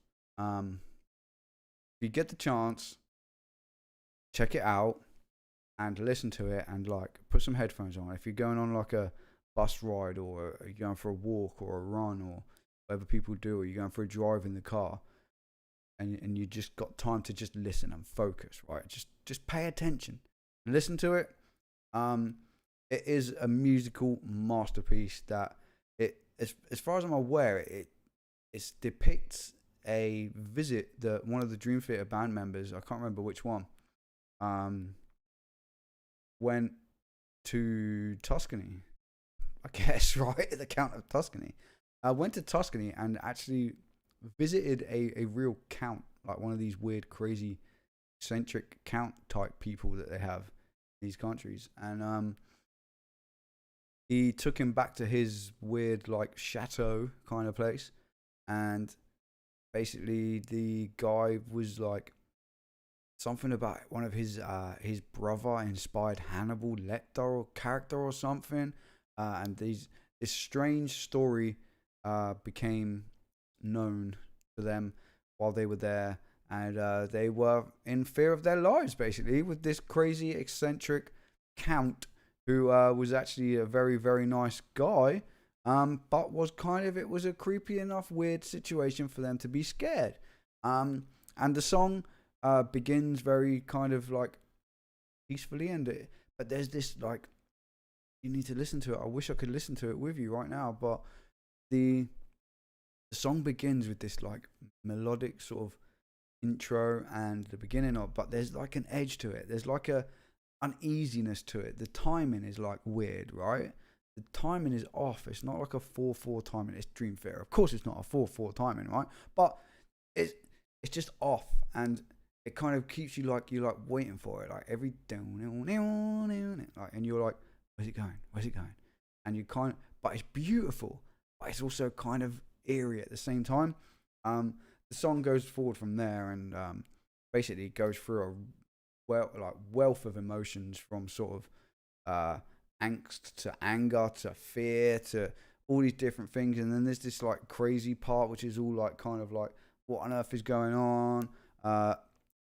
check it out and listen to it and like put some headphones on. If you're going on like a bus ride or you're going for a walk or a run or whatever people do, or you're going for a drive in the car and you just got time to just listen and focus, right? Just pay attention and listen to it. It is a musical masterpiece that as far as I'm aware, it depicts a visit that one of the Dream Theater band members, I can't remember which one, went to Tuscany, I guess, right? The Count of Tuscany. Went to Tuscany and actually visited a real count, like one of these weird, crazy, eccentric count type people that they have in these countries. And he took him back to his weird, like, chateau kind of place. And basically the guy was like, something about one of his brother inspired Hannibal Lecter character or something. And this strange story became known to them while they were there, and they were in fear of their lives, basically, with this crazy, eccentric count who was actually a very, very nice guy, but was it was a creepy enough, weird situation for them to be scared. And the song begins very kind of like peacefully, but there's this like, you need to listen to it. I wish I could listen to it with you right now, but the song begins with this like melodic sort of intro and the beginning of, but there's like an edge to it. There's like a uneasiness to it. The timing is like weird, right? The timing is off. It's not like a 4/4 timing. It's Dream Theater. Of course, it's not a 4/4 timing, right? But it's just off, and it kind of keeps you like waiting for it, like every like, and you're like, where's it going? Where's it going? And you but it's beautiful, but it's also kind of eerie at the same time. The song goes forward from there, and basically goes through a wealth of emotions, from sort of angst to anger to fear to all these different things, and then there's this like crazy part which is all like kind of like, what on earth is going on?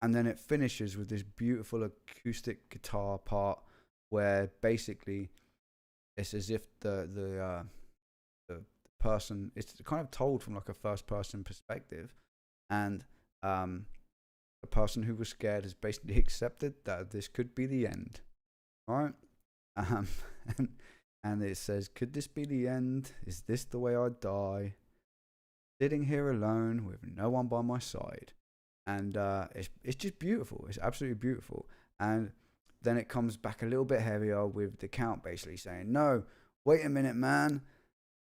And then it finishes with this beautiful acoustic guitar part where basically it's as if the person, it's kind of told from like a first person perspective, and the person who was scared has basically accepted that this could be the end, right? And it says, could this be the end? Is this the way I die? Sitting here alone with no one by my side. And it's just beautiful. It's absolutely beautiful. And then it comes back a little bit heavier with the count basically saying, no, wait a minute, man.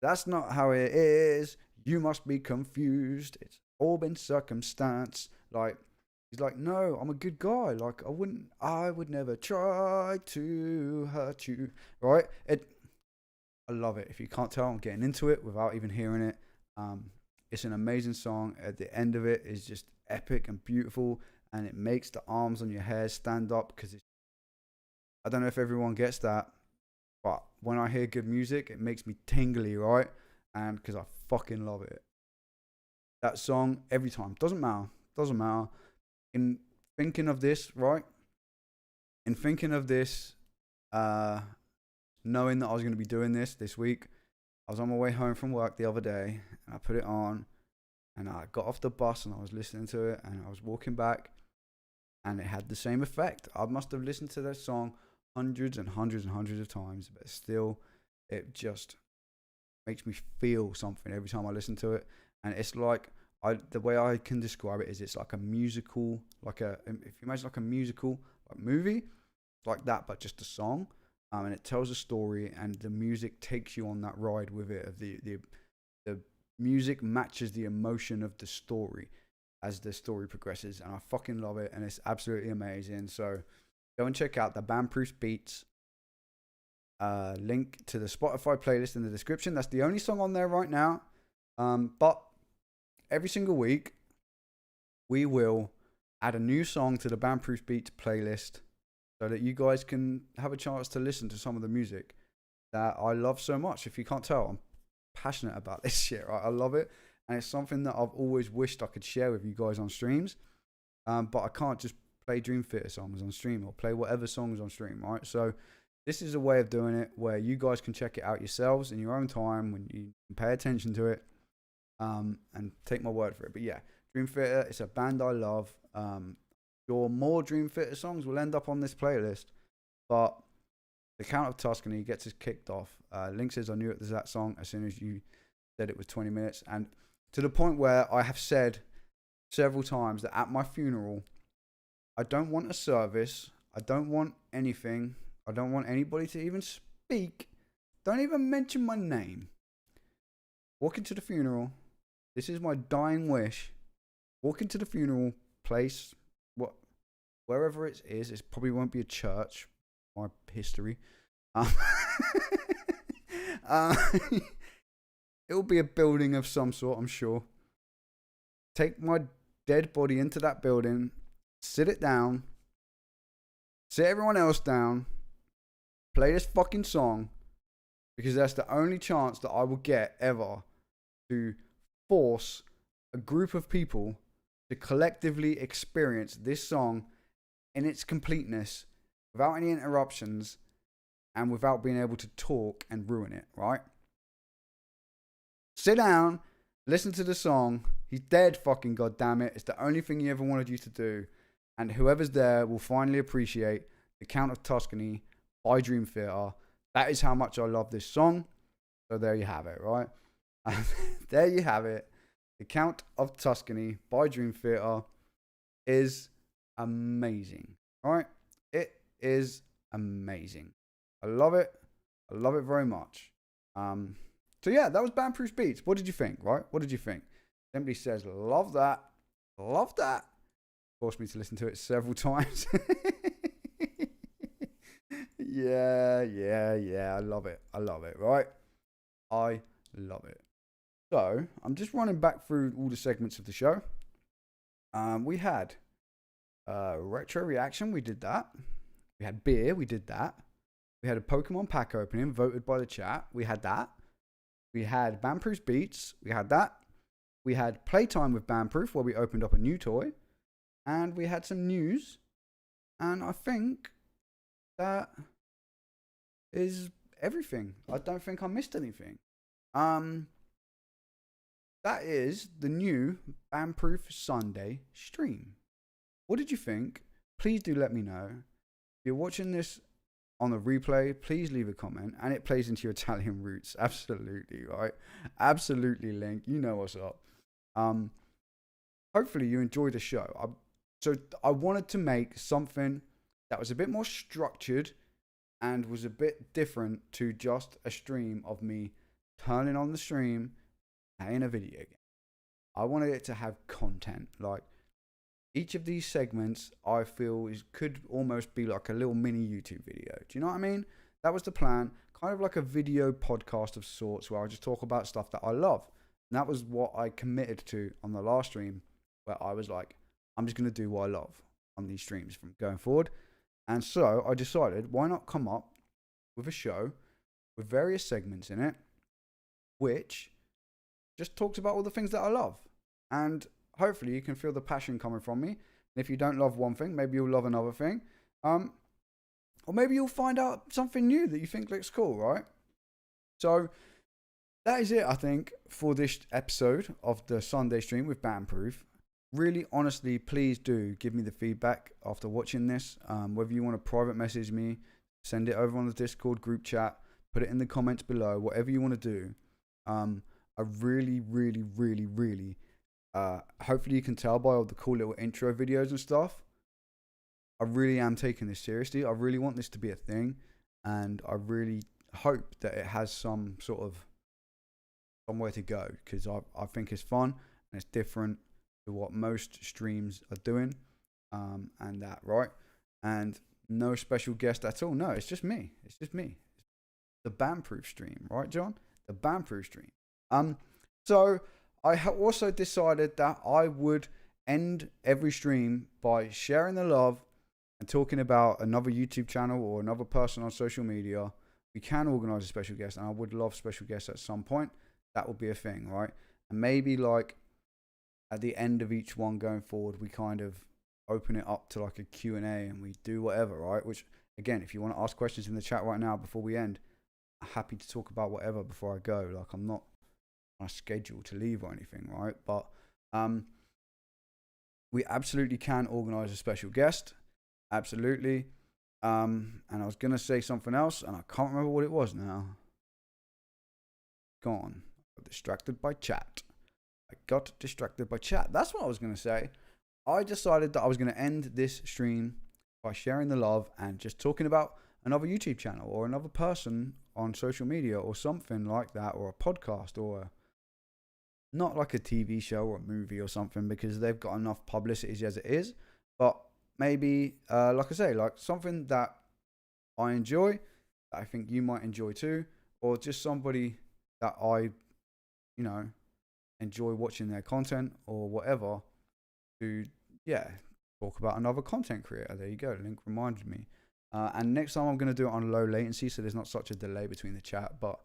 That's not how it is. You must be confused. It's all been circumstance. Like, he's like, no, I'm a good guy. Like, I would never try to hurt you. Right? I love it. If you can't tell, I'm getting into it without even hearing it. It's an amazing song. At the end of it is just epic and beautiful, and it makes the arms on your hair stand up, because I don't know if everyone gets that, but when I hear good music, it makes me tingly, right? And because I fucking love it. That song, every time, doesn't matter. In thinking of this, right? In thinking of this, knowing that I was going to be doing this week, I was on my way home from work the other day, and I put it on, and I got off the bus, and I was listening to it, and I was walking back, and it had the same effect. I must have listened to that song hundreds and hundreds and hundreds of times, but still, it just makes me feel something every time I listen to it. And it's like, the way I can describe it is, it's like a musical, if you imagine like a musical like movie, like that, but just a song. And it tells a story, and the music takes you on that ride with it. The music matches the emotion of the story as the story progresses, and I fucking love it, and it's absolutely amazing. So go and check out the Banproof Beats. Link to the Spotify playlist in the description. That's the only song on there right now. But every single week, we will add a new song to the Banproof Beats playlist, so that you guys can have a chance to listen to some of the music that I love so much. If you can't tell, I'm passionate about this shit, right? I love it. And it's something that I've always wished I could share with you guys on streams. But I can't just play Dream Theater songs on stream, or play whatever songs on stream, right? So this is a way of doing it where you guys can check it out yourselves in your own time, when you pay attention to it, and take my word for it. But yeah, Dream Theater, it's a band I love. More Dream Theater songs will end up on this playlist, but the Count of Tuscany gets us kicked off. Link says, I knew it was that song as soon as you said it was 20 minutes, and to the point where I have said several times that at my funeral, I don't want a service, I don't want anything, I don't want anybody to even speak, don't even mention my name. Walk into the funeral, this is my dying wish, walk into the funeral place, wherever it is, it probably won't be a church, my history. It'll be a building of some sort, I'm sure. Take my dead body into that building, sit it down, sit everyone else down, play this fucking song, because that's the only chance that I will get ever to force a group of people to collectively experience this song in its completeness without any interruptions and without being able to talk and ruin it, right? Sit down, listen to the song. He's dead, fucking goddamn it. It's the only thing he ever wanted you to do. And whoever's there will finally appreciate The Count of Tuscany by Dream Theater. That is how much I love this song. So there you have it, right? There you have it. The Count of Tuscany by Dream Theater is amazing, right? It is amazing. I love it. I love it very much. So yeah, that was Banproof Beats. What did you think, right? What did you think? Somebody says, love that. Love that. Forced me to listen to it several times. Yeah. I love it. I love it, right? I love it. So, I'm just running back through all the segments of the show. We had retro reaction. We did that. We had beer. We did that. We had a Pokemon pack opening voted by the chat. We had that. We had Banproof Beats. We had that. We had Playtime with Banproof, where we opened up a new toy. And we had some news. And I think that is everything. I don't think I missed anything. That is the new Banproof Sunday stream. What did you think? Please do let me know. If you're watching this on the replay, please leave a comment. And it plays into your Italian roots. Absolutely, right? Absolutely, Link. You know what's up. Hopefully you enjoyed the show. So I wanted to make something that was a bit more structured and was a bit different to just a stream of me turning on the stream, playing a video game. I wanted it to have content. Like, each of these segments, I feel, could almost be like a little mini YouTube video. Do you know what I mean? That was the plan. Kind of like a video podcast of sorts where I just talk about stuff that I love. And that was what I committed to on the last stream, where I was like, I'm just going to do what I love on these streams from going forward. And so I decided, why not come up with a show with various segments in it, which just talks about all the things that I love. And hopefully you can feel the passion coming from me. And if you don't love one thing, maybe you'll love another thing. Or maybe you'll find out something new that you think looks cool, right? So that is it, I think, for this episode of the Sunday stream with Banproof. Really, honestly, please do give me the feedback after watching this. Whether you want to private message me, send it over on the Discord group chat, put it in the comments below, whatever you want to do. I really, hopefully you can tell by all the cool little intro videos and stuff. I really am taking this seriously. I really want this to be a thing. And I really hope that it has some sort of somewhere to go. Because I think it's fun and it's different to what most streams are doing. And that, right? And no special guest at all. No, it's just me. It's just me. The Banproof stream, right, John? The Banproof stream. So I also decided that I would end every stream by sharing the love and talking about another YouTube channel or another person on social media. We can organize a special guest, and I would love special guests at some point. That would be a thing, right? And maybe like at the end of each one going forward, we kind of open it up to like a Q&A and we do whatever, right? Which, again, if you want to ask questions in the chat right now before we end, I'm happy to talk about whatever before I go. Like, I'm not on a schedule to leave or anything, right? But we absolutely can organize a special guest. Absolutely. And I was going to say something else and I can't remember what it was now. Gone. I got distracted by chat. That's what I was going to say. I decided that I was going to end this stream by sharing the love and just talking about another YouTube channel or another person on social media or something like that, or a podcast, or not like a TV show or a movie or something, because they've got enough publicity as it is. But maybe, like I say, like something that I enjoy, that I think you might enjoy too, or just somebody that I, enjoy watching their content or whatever, to, talk about another content creator. There you go. Link reminded me. And next time I'm going to do it on low latency, so there's not such a delay between the chat, but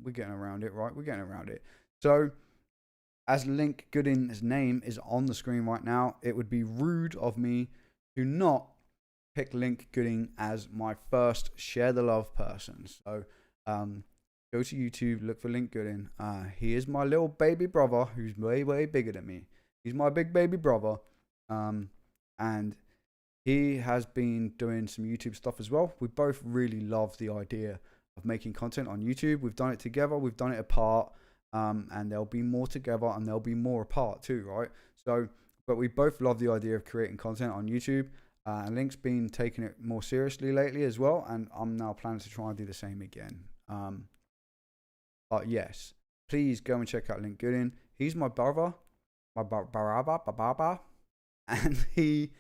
we're getting around it, right? We're getting around it. So as Link Gooding's name is on the screen right now, it would be rude of me to not pick Link Gooding as my first share the love person. So go to YouTube, look for Link Gooding. He is my little baby brother who's way, way bigger than me. He's my big baby brother. And he has been doing some YouTube stuff as well. We both really love the idea of making content on YouTube. We've done it together, we've done it apart, and there'll be more together and there'll be more apart too, right? So, but we both love the idea of creating content on YouTube. Link's been taking it more seriously lately as well, and I'm now planning to try and do the same again. But yes, please go and check out Link Gooding. He's my brother, and he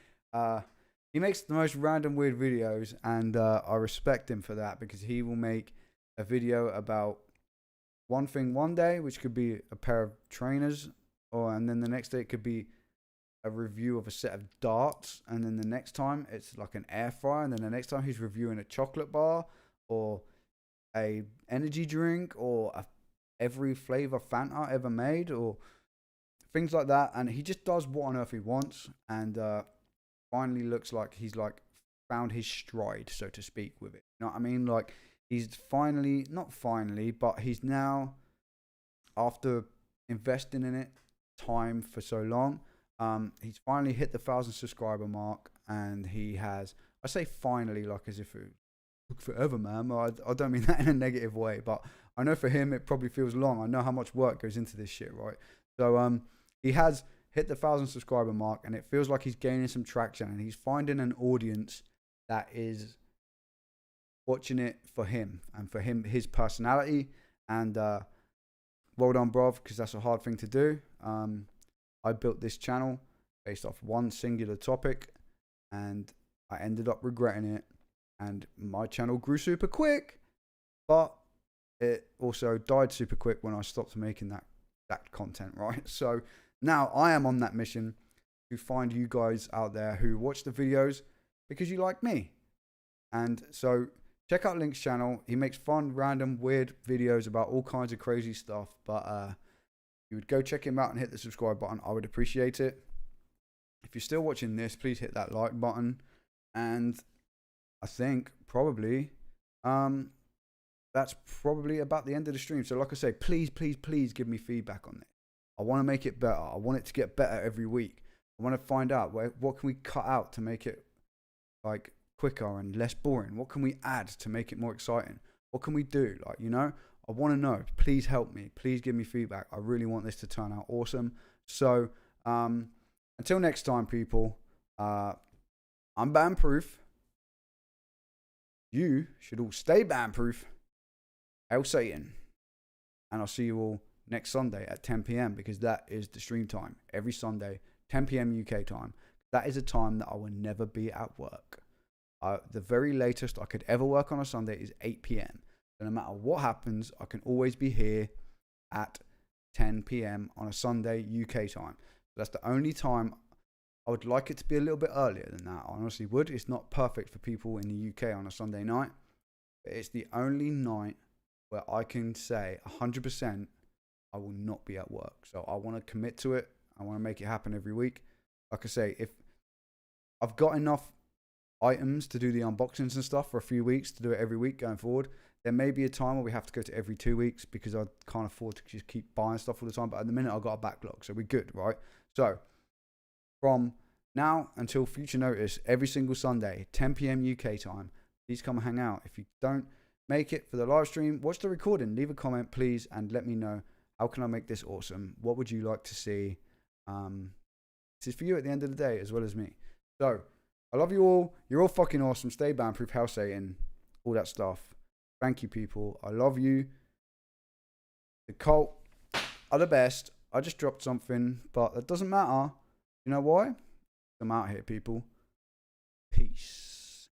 makes the most random weird videos, and I respect him for that, because he will make a video about one thing one day, which could be a pair of trainers, and then the next day it could be a review of a set of darts, and then the next time it's like an air fryer, and then the next time he's reviewing a chocolate bar or a energy drink or every flavor Fanta ever made or things like that. And he just does what on earth he wants, and finally looks like he's like found his stride, so to speak, with it. You know what I mean? Like he's finally, not finally, but he's now, after investing in it time for so long, he's finally hit the 1,000 subscriber mark, and he has, I say finally like as if it took forever, man. I don't mean that in a negative way, but I know for him it probably feels long. I know how much work goes into this shit, right? So he has hit the 1,000 subscriber mark, and it feels like he's gaining some traction, and he's finding an audience that is watching it for him and for him, his personality. And well done, bruv, because that's a hard thing to do. I built this channel based off one singular topic, and I ended up regretting it. And my channel grew super quick, but it also died super quick when I stopped making that content, right? So now I am on that mission to find you guys out there who watch the videos because you like me. And so check out Link's channel. He makes fun, random, weird videos about all kinds of crazy stuff. But you would go check him out and hit the subscribe button. I would appreciate it. If you're still watching this, please hit that like button. And I think probably that's probably about the end of the stream. So like I say, please, please, please give me feedback on this. I want to make it better. I want it to get better every week. I want to find out what can we cut out to make it like quicker and less boring. What can we add to make it more exciting? What can we do? Like, you know, I want to know. Please help me. Please give me feedback. I really want this to turn out awesome. So until next time, people, I'm Banproof. You should all stay Banproof. Hail Satan. And I'll see you all next Sunday at 10 p.m. because that is the stream time. Every Sunday, 10 p.m. UK time. That is a time that I will never be at work. The very latest I could ever work on a Sunday is 8 p.m. So no matter what happens, I can always be here at 10 p.m. on a Sunday UK time. So that's the only time. I would like it to be a little bit earlier than that. I honestly would. It's not perfect for people in the UK on a Sunday night, but it's the only night where I can say 100% I will not be at work. So I want to commit to it. I want to make it happen every week. Like I say, if I've got enough items to do the unboxings and stuff for a few weeks to do it every week going forward, there may be a time where we have to go to every 2 weeks because I can't afford to just keep buying stuff all the time. But at the minute, I've got a backlog, so we're good, right? So from now until future notice, every single Sunday, 10 p.m. UK time, please come and hang out. If you don't make it for the live stream, watch the recording. Leave a comment, please, and let me know, how can I make this awesome? What would you like to see? This is for you at the end of the day, as well as me. So I love you all. You're all fucking awesome. Stay Banproof, Hail Satan, all that stuff. Thank you, people. I love you. The KULT are the best. I just dropped something, but that doesn't matter. You know why? I'm out here, people. Peace.